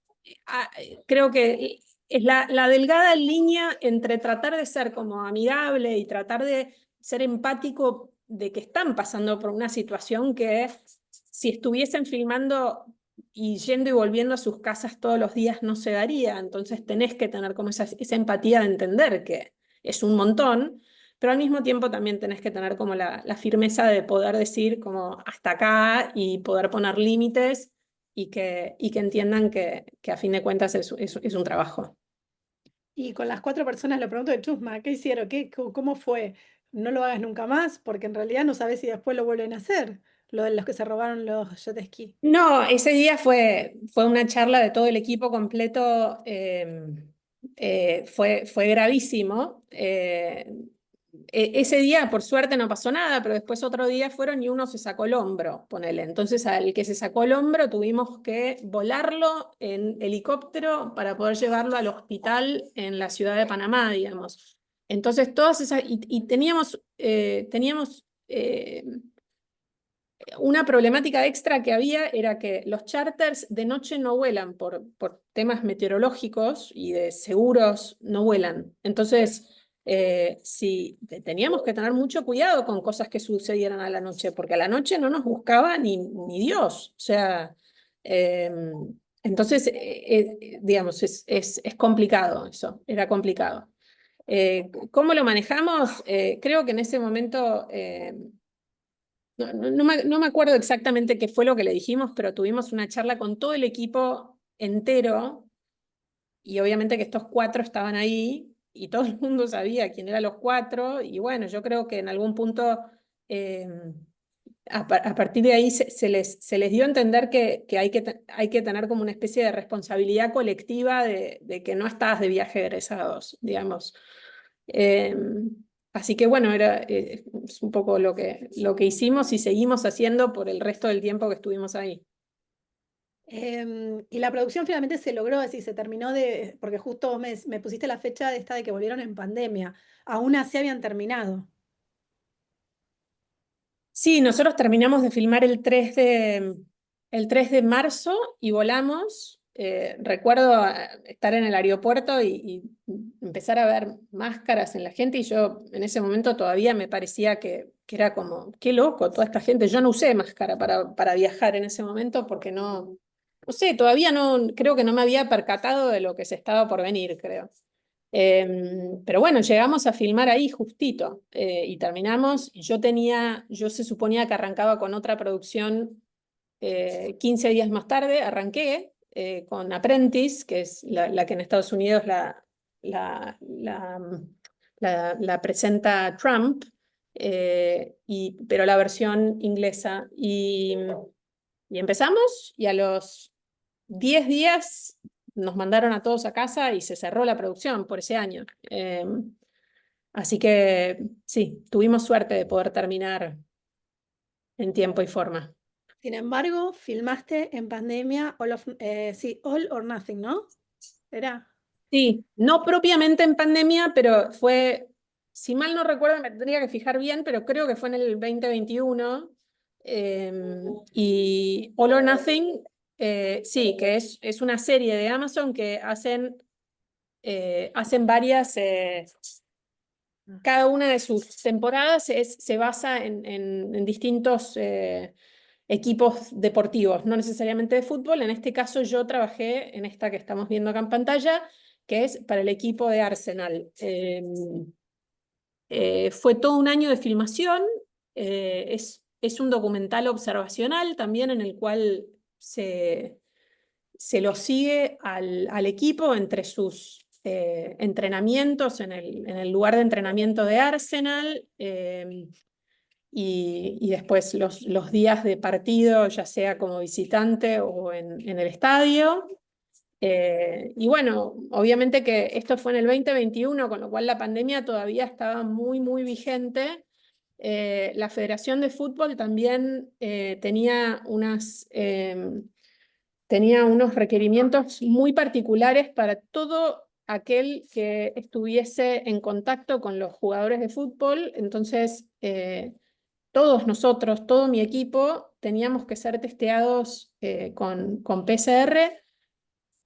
creo que es la delgada línea entre tratar de ser como amigable y tratar de ser empático de que están pasando por una situación que si estuviesen filmando y yendo y volviendo a sus casas todos los días no se daría. Entonces tenés que tener como esa empatía de entender que es un montón, pero al mismo tiempo también tenés que tener como la firmeza de poder decir como hasta acá y poder poner límites y que entiendan que a fin de cuentas es un trabajo. Y con las 4 personas lo pregunto de chusma, ¿qué hicieron? ¿Cómo fue? No lo hagas nunca más, porque en realidad no sabes si después lo vuelven a hacer, lo de los que se robaron los jet ski. No, ese día fue una charla de todo el equipo completo, fue gravísimo. Ese día, por suerte, no pasó nada, pero después otro día fueron y uno se sacó el hombro, ponele. Entonces, al que se sacó el hombro tuvimos que volarlo en helicóptero para poder llevarlo al hospital en la ciudad de Panamá, digamos. Entonces, todas esas. Y teníamos una problemática extra que había era que los charters de noche no vuelan por temas meteorológicos y de seguros, no vuelan. Entonces, sí, teníamos que tener mucho cuidado con cosas que sucedieran a la noche, porque a la noche no nos buscaba ni Dios. O sea, eh, entonces, digamos, es complicado eso, era complicado. ¿Cómo lo manejamos? Creo que en ese momento. No me acuerdo exactamente qué fue lo que le dijimos, pero tuvimos una charla con todo el equipo entero y obviamente que estos 4 estaban ahí y todo el mundo sabía quién eran los 4 y bueno, yo creo que en algún punto eh, a partir de ahí se les dio a entender que hay que tener como una especie de responsabilidad colectiva de que no estás de viaje de egresados, digamos. Eh, Así que bueno, es un poco lo que hicimos y seguimos haciendo por el resto del tiempo que estuvimos ahí. Y la producción finalmente se logró, es decir, se terminó porque justo vos me pusiste la fecha de esta de que volvieron en pandemia. Aún así habían terminado. Sí, nosotros terminamos de filmar el 3 de marzo y volamos. Recuerdo estar en el aeropuerto y empezar a ver máscaras en la gente y yo en ese momento todavía me parecía que era como, qué loco toda esta gente. Yo no usé máscara para viajar en ese momento porque no sé, todavía no, creo que no me había percatado de lo que se estaba por venir, creo. Pero bueno, llegamos a filmar ahí justito y terminamos. Yo se suponía que arrancaba con otra producción 15 días más tarde, arranqué con Apprentice, que es la que en Estados Unidos la, la, la presenta Trump, pero la versión inglesa. Y empezamos y a los 10 días nos mandaron a todos a casa y se cerró la producción por ese año. Así que sí, tuvimos suerte de poder terminar en tiempo y forma. Sin embargo, filmaste en pandemia sí, All or Nothing, ¿no? Era. Sí, no propiamente en pandemia, pero fue, si mal no recuerdo, me tendría que fijar bien, pero creo que fue en el 2021. Y All or Nothing, sí, que es una serie de Amazon que hacen varias, cada una de sus temporadas se basa en distintos equipos deportivos, no necesariamente de fútbol. En este caso yo trabajé en esta que estamos viendo acá en pantalla, que es para el equipo de Arsenal. Fue todo un año de filmación, es un documental observacional también en el cual se lo sigue al equipo entre sus entrenamientos en el lugar de entrenamiento de Arsenal y después los días de partido, ya sea como visitante o en el estadio. Y bueno, obviamente que esto fue en el 2021, con lo cual la pandemia todavía estaba muy, muy vigente. La Federación de Fútbol también tenía unos requerimientos muy particulares para todo aquel que estuviese en contacto con los jugadores de fútbol. Entonces, todos nosotros, todo mi equipo, teníamos que ser testeados con PCR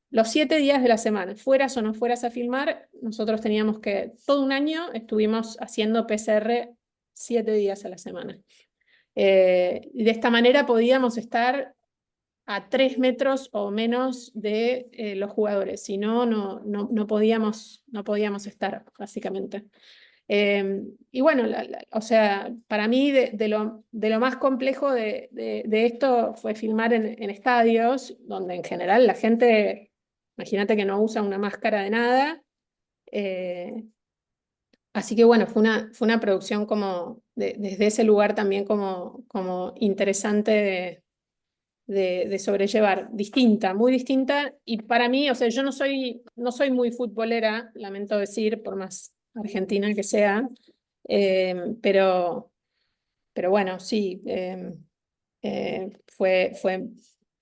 los 7 días de la semana. Fueras o no fueras a filmar, nosotros teníamos que, todo un año estuvimos haciendo PCR 7 días a la semana. Y de esta manera podíamos estar a 3 metros o menos de los jugadores, si no, no podíamos estar, básicamente. Y bueno, o sea, para mí de lo más complejo de esto fue filmar en estadios, donde en general la gente, imagínate que no usa una máscara de nada, Así que bueno, fue una producción como desde ese lugar también como interesante de sobrellevar, distinta, muy distinta. Y para mí, o sea, yo no soy muy futbolera, lamento decir, por más argentina que sea, pero bueno, sí, fue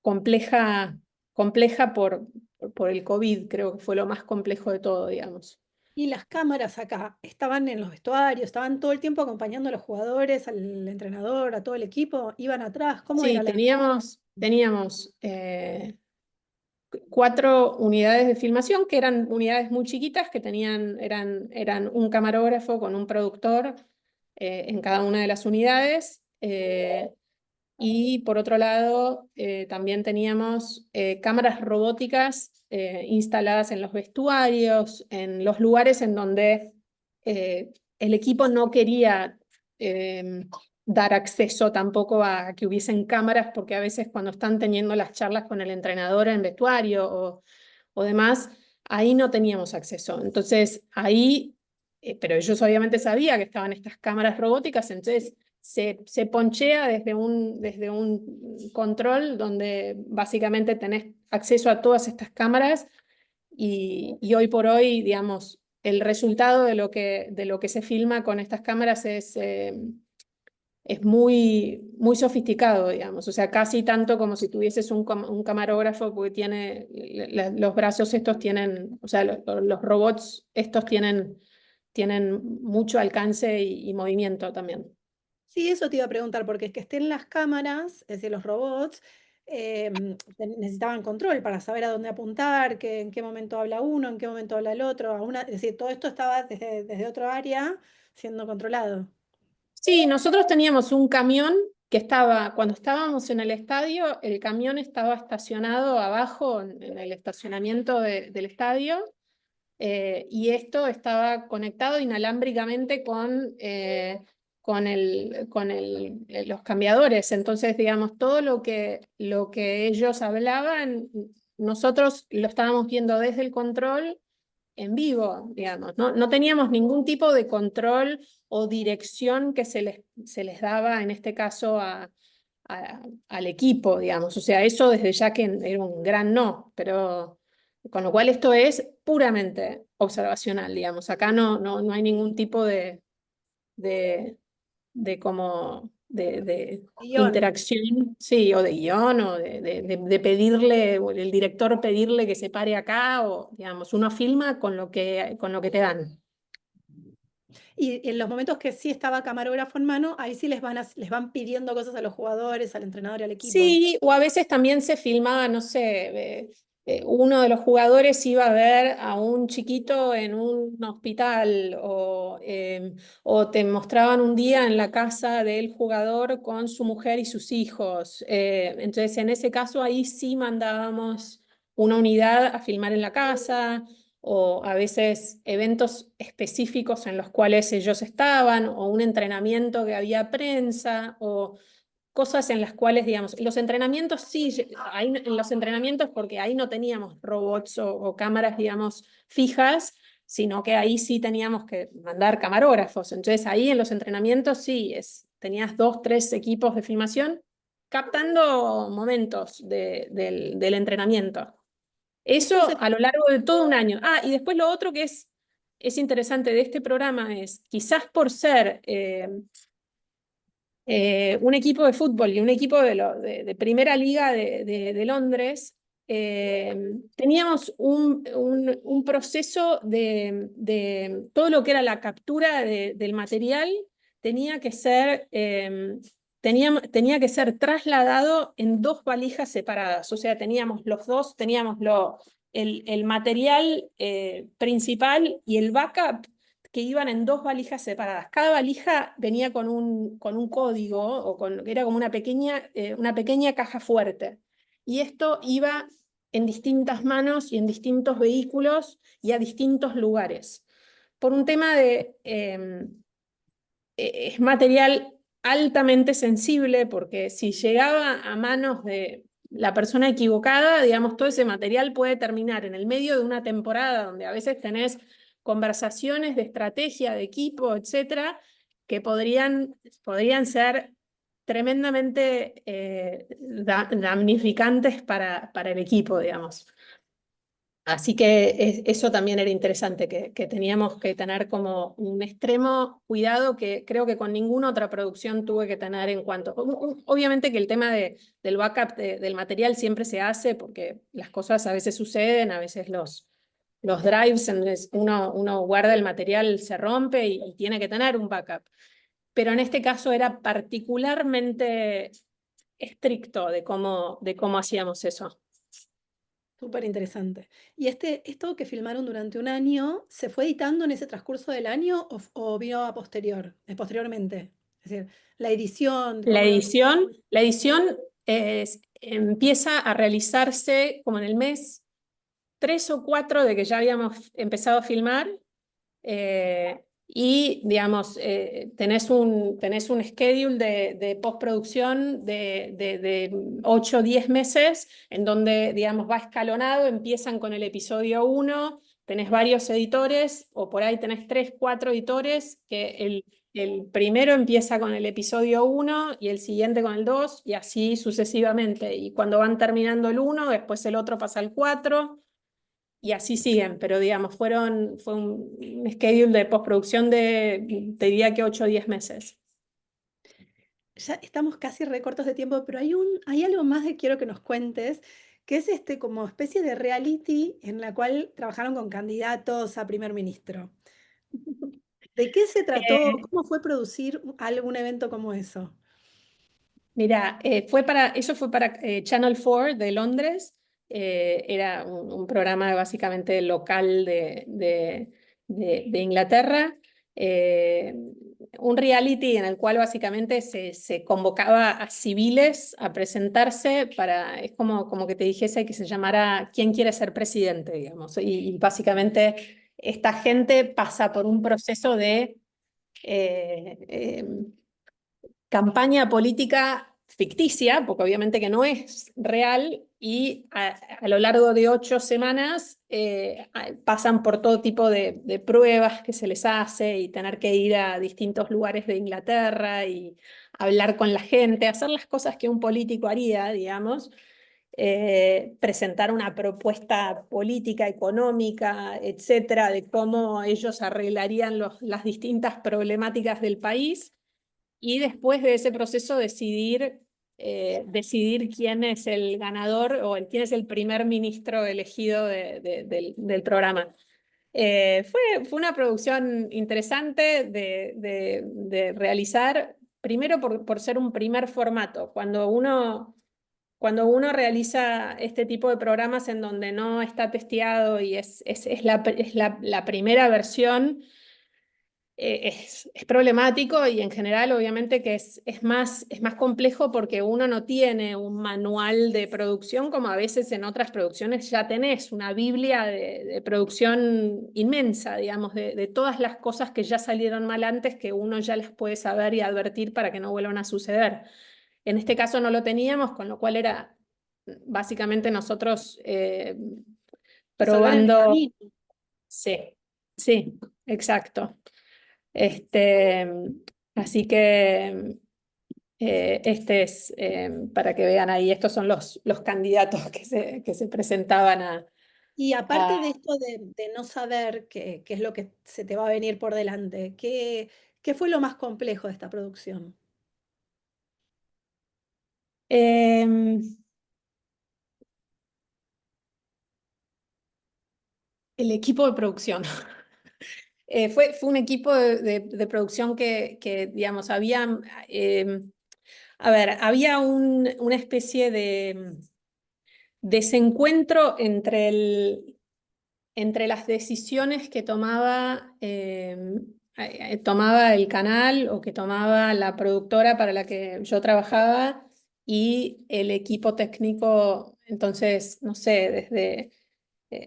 compleja por el COVID, creo que fue lo más complejo de todo, digamos. Y las cámaras acá estaban en los vestuarios, estaban todo el tiempo acompañando a los jugadores, al entrenador, a todo el equipo, iban atrás. ¿Cómo Sí, era la...? teníamos 4 unidades de filmación que eran unidades muy chiquitas que eran un camarógrafo con un productor en cada una de las unidades. Y por otro lado, también teníamos cámaras robóticas instaladas en los vestuarios, en los lugares en donde el equipo no quería dar acceso tampoco a que hubiesen cámaras, porque a veces cuando están teniendo las charlas con el entrenador en vestuario o demás, ahí no teníamos acceso. Entonces ahí, pero ellos obviamente sabían que estaban estas cámaras robóticas, entonces se ponchea desde un control donde básicamente tenés acceso a todas estas cámaras y hoy por hoy, digamos, el resultado de lo que se filma con estas cámaras es muy sofisticado, digamos, o sea, casi tanto como si tuvieses un camarógrafo, porque tiene, los brazos estos tienen, o sea, los robots estos tienen mucho alcance y movimiento también. Sí, eso te iba a preguntar, porque es que estén las cámaras, es decir, los robots, necesitaban control para saber a dónde apuntar, en qué momento habla uno, en qué momento habla el otro. Es decir, todo esto estaba desde otro área siendo controlado. Sí, nosotros teníamos un camión que estaba, cuando estábamos en el estadio, el camión estaba estacionado abajo en el estacionamiento del estadio y esto estaba conectado inalámbricamente con los cambiadores. Entonces, digamos, todo lo que ellos hablaban, nosotros lo estábamos viendo desde el control en vivo, digamos. No teníamos ningún tipo de control o dirección que se les daba, en este caso, al equipo, digamos. O sea, eso desde ya que era un gran no, pero con lo cual esto es puramente observacional, digamos. Acá no hay ningún tipo de, de Guión. interacción, sí, o de guión, o de pedirle, o el director pedirle que se pare acá, o digamos, uno filma con lo que te dan. Y en los momentos que sí estaba camarógrafo en mano, ahí sí les van pidiendo cosas a los jugadores, al entrenador y al equipo. Sí, o a veces también se filmaba, no sé, uno de los jugadores iba a ver a un chiquito en un hospital o te mostraban un día en la casa del jugador con su mujer y sus hijos. Entonces, en ese caso, ahí sí mandábamos una unidad a filmar en la casa o a veces eventos específicos en los cuales ellos estaban o un entrenamiento que había prensa o cosas en las cuales, digamos, los entrenamientos sí, ahí, en los entrenamientos porque ahí no teníamos robots o cámaras, digamos, fijas, sino que ahí sí teníamos que mandar camarógrafos. Entonces ahí en los entrenamientos sí, tenías 2, 3 equipos de filmación captando momentos del entrenamiento. Eso Entonces, a lo largo de todo un año. Ah, y después lo otro que es interesante de este programa es, quizás por ser un equipo de fútbol y un equipo de primera liga de Londres, teníamos un proceso de todo lo que era la captura del material, tenía que ser, tenía que ser trasladado en 2 valijas separadas. O sea, teníamos los dos, teníamos el material principal y el backup que iban en 2 valijas separadas. Cada valija venía con un código, era como una pequeña caja fuerte. Y esto iba en distintas manos y en distintos vehículos y a distintos lugares. Por un tema es material altamente sensible, porque si llegaba a manos de la persona equivocada, digamos, todo ese material puede terminar en el medio de una temporada donde a veces tenés conversaciones de estrategia, de equipo, etcétera, que podrían ser tremendamente damnificantes para el equipo, digamos. Así que eso también era interesante, que teníamos que tener como un extremo cuidado que creo que con ninguna otra producción tuve que tener en cuanto... Obviamente que el tema del backup del material siempre se hace porque las cosas a veces suceden, a veces los drives, uno guarda el material, se rompe y tiene que tener un backup. Pero en este caso era particularmente estricto de cómo hacíamos eso. Súper interesante. ¿Y esto que filmaron durante un año, se fue editando en ese transcurso del año o vino posteriormente? Es decir, la edición, La cómo lo... edición empieza a realizarse como en el mes 3 o 4 de que ya habíamos empezado a filmar. Y, digamos, tenés un schedule de postproducción de 8 o 10 meses, en donde, digamos, va escalonado, empiezan con el episodio 1, tenés varios editores, o por ahí tenés 3, 4 editores, que el primero empieza con el episodio 1 y el siguiente con el 2, y así sucesivamente. Y cuando van terminando el 1, después el otro pasa al 4. Y así siguen, pero digamos, fue un schedule de postproducción te diría que 8 o 10 meses. Ya estamos casi recortos de tiempo, pero hay algo más que quiero que nos cuentes, que es como especie de reality en la cual trabajaron con candidatos a primer ministro. ¿De qué se trató? Eh, ¿Cómo fue producir algún evento como eso? Mira, eso fue para Channel 4 de Londres. Era un programa básicamente local de Inglaterra. Eh, un reality en el cual básicamente se convocaba a civiles a presentarse es como que te dijese que se llamara ¿Quién quiere ser presidente? Digamos. Y básicamente esta gente pasa por un proceso de... eh, eh, campaña política ficticia, porque obviamente que no es real, y a lo largo de 8 semanas pasan por todo tipo de pruebas que se les hace y tener que ir a distintos lugares de Inglaterra y hablar con la gente, hacer las cosas que un político haría, digamos. Presentar una propuesta política, económica, etcétera, de cómo ellos arreglarían las distintas problemáticas del país y después de ese proceso decidir quién es el ganador o quién es el primer ministro elegido del programa. Fue una producción interesante de realizar, primero por ser un primer formato. Cuando uno realiza este tipo de programas en donde no está testeado y es la primera versión, es problemático y en general obviamente que es más complejo porque uno no tiene un manual de producción como a veces en otras producciones ya tenés una biblia de producción inmensa, digamos, de todas las cosas que ya salieron mal antes que uno ya las puede saber y advertir para que no vuelvan a suceder. En este caso no lo teníamos, con lo cual era básicamente nosotros Resolver en el probando. camino. Sí, sí, exacto. Este, Así que este es, para que vean ahí, estos son los candidatos que se presentaban Y aparte a- de esto de no saber qué es lo que se te va a venir por delante, ¿qué fue lo más complejo de esta producción? em, el equipo de producción. Fue un equipo de producción digamos, a ver, había una especie de desencuentro entre las decisiones que tomaba el canal o que tomaba la productora para la que yo trabajaba y el equipo técnico. Entonces, no sé, desde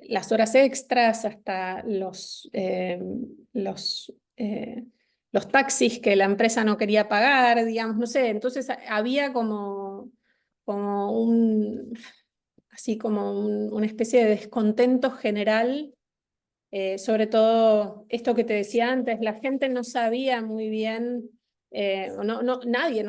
las horas extras hasta los taxis que la empresa no quería pagar, digamos, no sé. Entonces había como así como una especie de descontento general Sobre todo esto que te decía antes, la gente no sabía muy bien, nadie,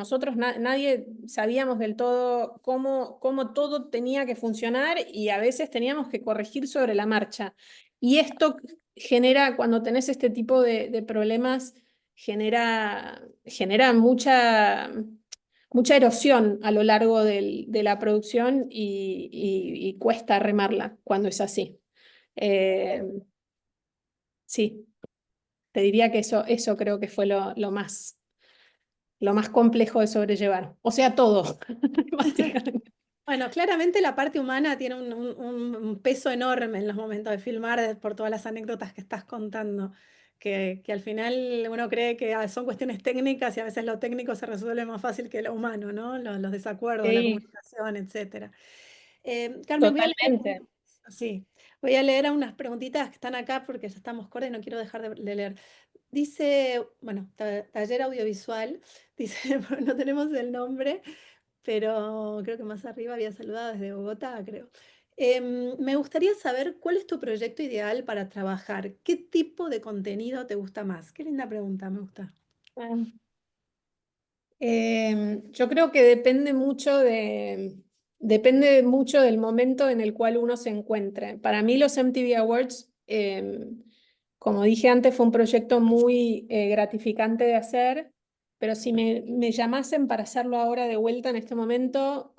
nadie sabíamos del todo cómo todo tenía que funcionar y a veces teníamos que corregir sobre la marcha. Y esto genera, cuando tenés este tipo de problemas, genera mucha erosión a lo largo de la producción y cuesta remarla cuando es así. Eh, sí, te diría que eso creo que fue lo más complejo de sobrellevar. O sea, todo, básicamente. Bueno, claramente la parte humana tiene un peso enorme en los momentos de filmar por todas las anécdotas que estás contando, que al final uno cree que son cuestiones técnicas y a veces lo técnico se resuelve más fácil que lo humano, ¿no? Los desacuerdos, la Sí, comunicación, etcétera. Carmen, totalmente. sí, voy a leer unas preguntitas que están acá porque ya estamos cortos y no quiero dejar de leer. Dice, bueno, taller audiovisual, dice, no tenemos el nombre, pero creo que más arriba había saludado desde Bogotá, creo. Me gustaría saber cuál es tu proyecto ideal para trabajar. ¿Qué tipo de contenido te gusta más? Qué linda pregunta, me gusta. Yo creo que depende mucho del momento en el cual uno se encuentre. Para mí los MTV Awards, como dije antes, fue un proyecto muy gratificante de hacer, pero si me llamasen para hacerlo ahora de vuelta en este momento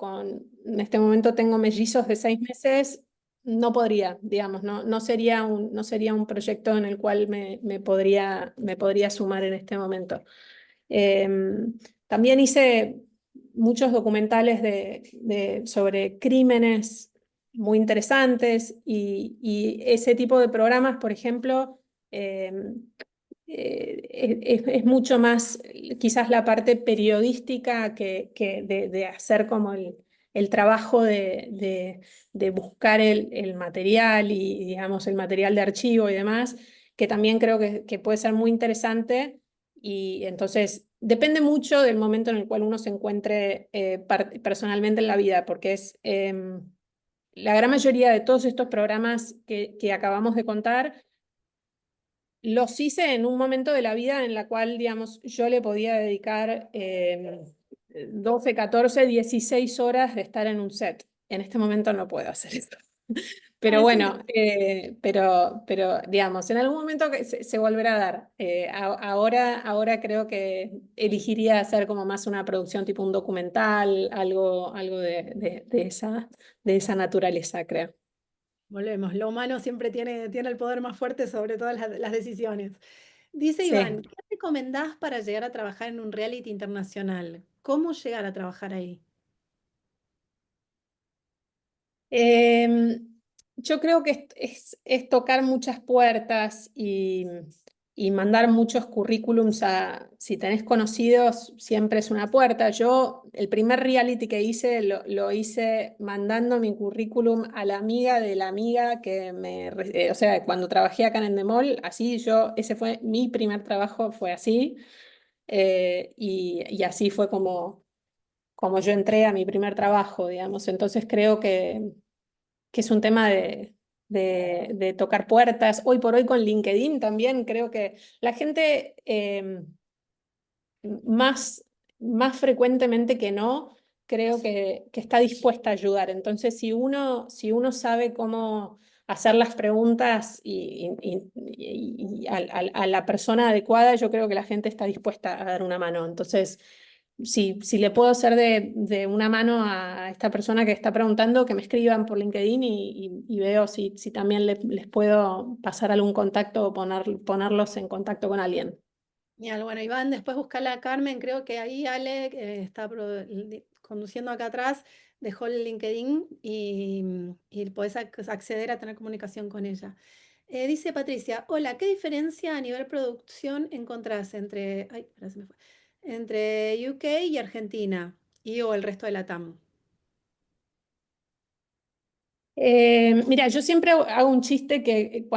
tengo mellizos de 6 meses, no podría, digamos, no sería un proyecto en el cual me podría sumar en este momento. También hice muchos documentales sobre crímenes muy interesantes y ese tipo de programas, por ejemplo, es mucho más quizás la parte periodística que de hacer como el trabajo de buscar el material y, digamos, el material de archivo y demás, que también creo que puede ser muy interesante. Y entonces depende mucho del momento en el cual uno se encuentre personalmente en la vida, porque la gran mayoría de todos estos programas que acabamos de contar, los hice en un momento de la vida en la cual, digamos, yo le podía dedicar 12, 14, 16 horas de estar en un set. En este momento no puedo hacer eso. Ah, Pero eso bueno, pero digamos, en algún momento que se volverá a dar. Ahora creo que elegiría hacer como más una producción tipo un documental, algo de esa naturaleza, creo. volvemos. Lo humano siempre tiene el poder más fuerte sobre todas las decisiones. Dice Sí. Iván, ¿qué recomendás para llegar a trabajar en un reality internacional? ¿Cómo llegar a trabajar ahí? Em, yo creo que es tocar muchas puertas y mandar muchos currículums si tenés conocidos, siempre es una puerta. Yo, el primer reality que hice, lo hice mandando mi currículum a la amiga de la amiga o sea, cuando trabajé acá en Endemol, así ese fue mi primer trabajo, fue así. Y así fue como yo entré a mi primer trabajo, digamos. Entonces creo que es un tema de tocar puertas. Hoy por hoy con LinkedIn también creo que la gente más, más frecuentemente que no, creo que está dispuesta a ayudar. Entonces, si uno sabe cómo hacer las preguntas y a la persona adecuada, yo creo que la gente está dispuesta a dar una mano. Entonces, si le puedo hacer de una mano a esta persona que está preguntando, que me escriban por LinkedIn y veo si también les puedo pasar algún contacto o ponerlos en contacto con alguien. Genial, bueno, Iván, después buscarla a Carmen, creo que ahí Ale, que está conduciendo acá atrás, dejó el LinkedIn y podés acceder a tener comunicación con ella. Dice Patricia, hola, ¿qué diferencia a nivel producción encontrás ay, espera, se me fue, entre UK y Argentina o el resto de la TAM? Mira, yo siempre hago un chiste que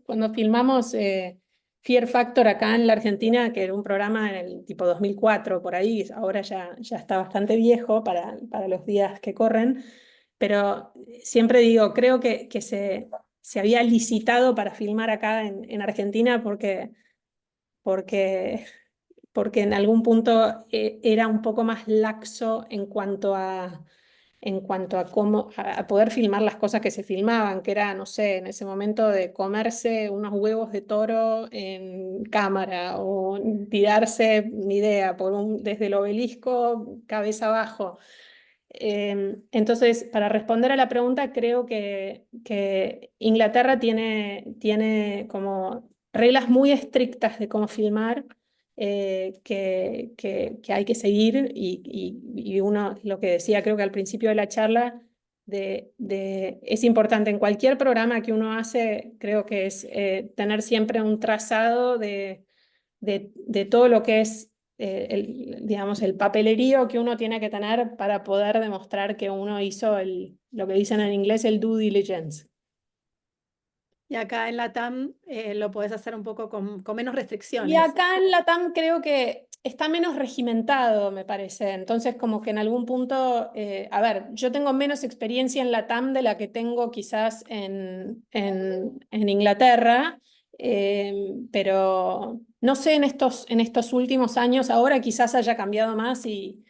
cuando filmamos Fear Factor acá en la Argentina, que era un programa en el tipo 2004, por ahí, ahora ya está bastante viejo para los días que corren, pero siempre digo, creo que se había licitado para filmar acá en Argentina porque en algún punto era un poco más laxo en cuanto a cómo a poder filmar las cosas que se filmaban, que era, no sé, en ese momento de comerse unos huevos de toro en cámara o tirarse, ni idea, desde el obelisco cabeza abajo. Entonces, para responder a la pregunta, creo que Inglaterra tiene como reglas muy estrictas de cómo filmar, que hay que seguir y uno, lo que decía creo que al principio de la charla, es importante en cualquier programa que uno hace, creo que es tener siempre un trazado de todo lo que es digamos, el papelerío que uno tiene que tener para poder demostrar que uno hizo lo que dicen en inglés el due diligence. Y acá en Latam lo podés hacer un poco con menos Y restricciones. acá en Latam creo que está menos regimentado, me parece. Entonces, como que en algún punto, a ver, yo tengo menos experiencia en Latam de la que tengo quizás en Inglaterra, pero no sé en estos últimos años, ahora quizás haya cambiado más y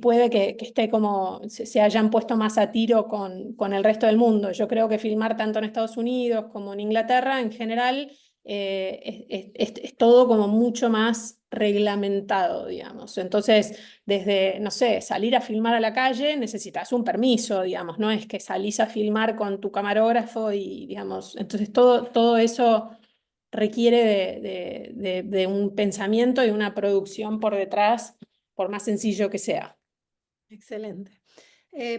puede que esté como se hayan puesto más a tiro con el resto del mundo. Yo creo que filmar tanto en Estados Unidos como en Inglaterra en general es todo como mucho más reglamentado, digamos. Entonces, desde, no sé, salir a filmar a la calle necesitas un permiso, digamos, no es que salís a filmar con tu camarógrafo y, digamos, entonces todo eso requiere de un pensamiento y una producción por detrás, por más sencillo que sea. Excelente.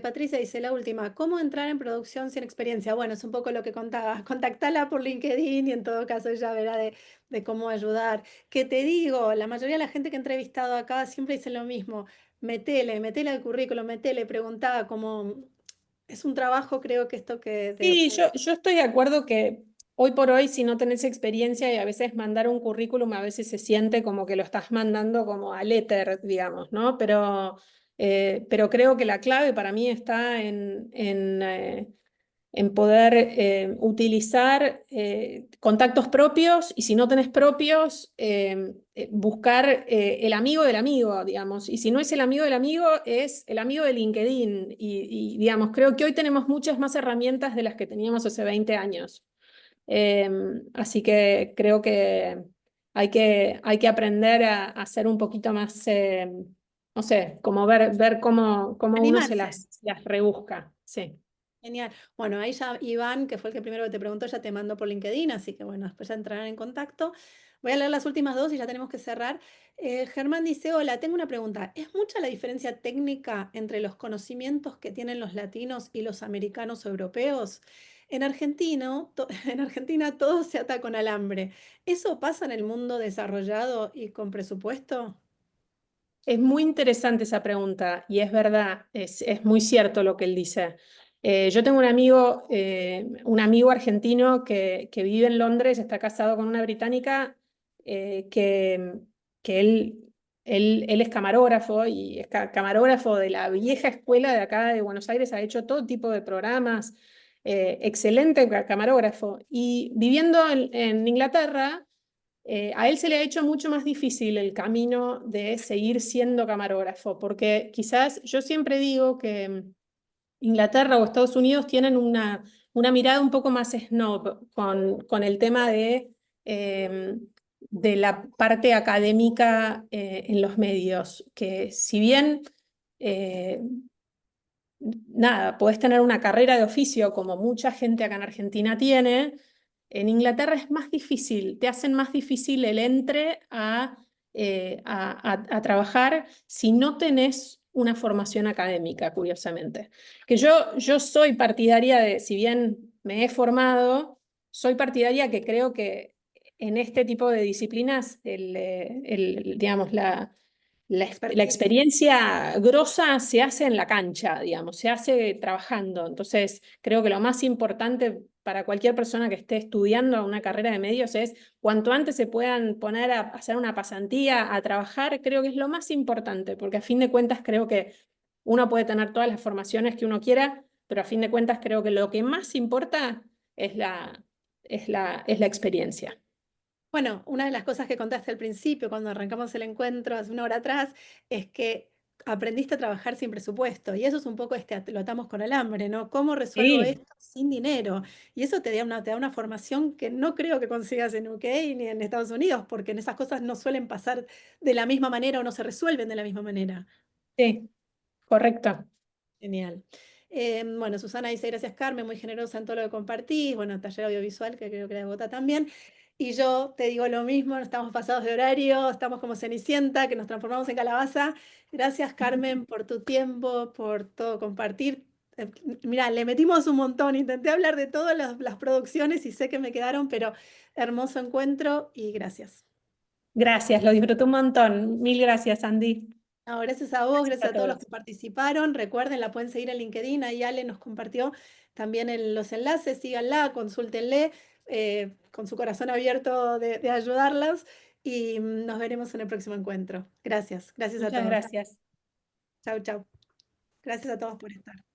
Patricia dice la última, ¿cómo entrar en producción sin experiencia? Bueno, es un poco lo que contaba. Contactala por LinkedIn y en todo caso ella verá de cómo ayudar. Que te digo, la mayoría de la gente que he entrevistado acá siempre dice lo mismo. Metele al currículum, metele, preguntá, como es un trabajo, creo que esto que Sí, yo estoy de acuerdo que hoy por hoy, si no tenés experiencia y a veces mandar un currículum, a veces se siente como que lo estás mandando como al éter, digamos, ¿no? Pero creo que la clave para mí está en poder utilizar contactos propios y si no tenés propios, buscar el amigo del amigo, digamos. Y si no es el amigo del amigo, es el amigo de LinkedIn. Digamos, creo que hoy tenemos muchas más herramientas de las que teníamos hace 20 años. Así que creo que hay que aprender a ser un poquito más, no sé, como ver cómo uno se animarse. las rebusca. Sí. Genial. Bueno, ahí ya Iván, que fue el que primero que te preguntó, ya te mandó por LinkedIn, así que bueno, después ya entrarán en contacto. Voy a leer las últimas dos y ya tenemos que cerrar. Germán dice, hola, tengo una pregunta. ¿Es mucha la diferencia técnica entre los conocimientos que tienen los latinos y los americanos o europeos? En Argentina todo se ata con alambre. ¿Eso pasa en el mundo desarrollado y con presupuesto? Es muy interesante esa pregunta y es verdad, es muy cierto lo que él dice. Yo tengo un amigo argentino que vive en Londres, está casado con una británica que él es camarógrafo y es camarógrafo de la vieja escuela de acá de Buenos Aires, ha hecho todo tipo de programas, excelente camarógrafo. Y viviendo en Inglaterra a él se le ha hecho mucho más difícil el camino de seguir siendo camarógrafo, porque quizás yo siempre digo que Inglaterra o Estados Unidos tienen una mirada un poco más snob con el tema de la parte académica en los medios, que si bien eh, nada, podés tener una carrera de oficio como mucha gente acá en Argentina tiene, en Inglaterra es más difícil, te hacen más difícil el entre a trabajar si no tenés una formación académica, curiosamente. Que yo soy partidaria de, si bien me he formado, soy partidaria que creo que en este tipo de disciplinas, digamos, la Expertise. experiencia grosa se hace en la cancha, digamos, se hace trabajando. Entonces, creo que lo más importante para cualquier persona que esté estudiando una carrera de medios es cuanto antes se puedan poner a hacer una pasantía, a trabajar, creo que es lo más importante, porque a fin de cuentas creo que uno puede tener todas las formaciones que uno quiera, pero a fin de cuentas creo que lo que más importa es la experiencia. Bueno, una de las cosas que contaste al principio, cuando arrancamos el encuentro hace una hora atrás, es que aprendiste a trabajar sin presupuesto. Y eso es un poco, lo atamos con alambre, ¿no? ¿Cómo resuelvo Sí, esto sin dinero? Y eso te da una formación que no creo que consigas en UK ni en Estados Unidos, porque en esas cosas no suelen pasar de la misma manera o no se resuelven de la misma manera. sí, correcto. Genial. Bueno, Susana dice, gracias Carmen, muy generosa en todo lo que compartís. Bueno, taller audiovisual, que creo que la vota también. Y yo te digo lo mismo, no estamos pasados de horario, estamos como Cenicienta, que nos transformamos en calabaza. Gracias Carmen por tu tiempo, por todo compartir. Mira, le metimos un montón, intenté hablar de todas las producciones y sé que me quedaron, pero hermoso encuentro y gracias. Gracias, lo disfruté un montón. Mil gracias, Andy. No, gracias a vos, Gracias gracias a a todos los todos. que participaron. Recuerden, la pueden seguir en LinkedIn. Ahí Ale nos compartió también en los enlaces. Síganla, consúltenle, con su corazón abierto de ayudarlos. Y nos veremos en el próximo encuentro. Gracias, gracias a Muchas todos. gracias. Chau, chau. Gracias a todos por estar.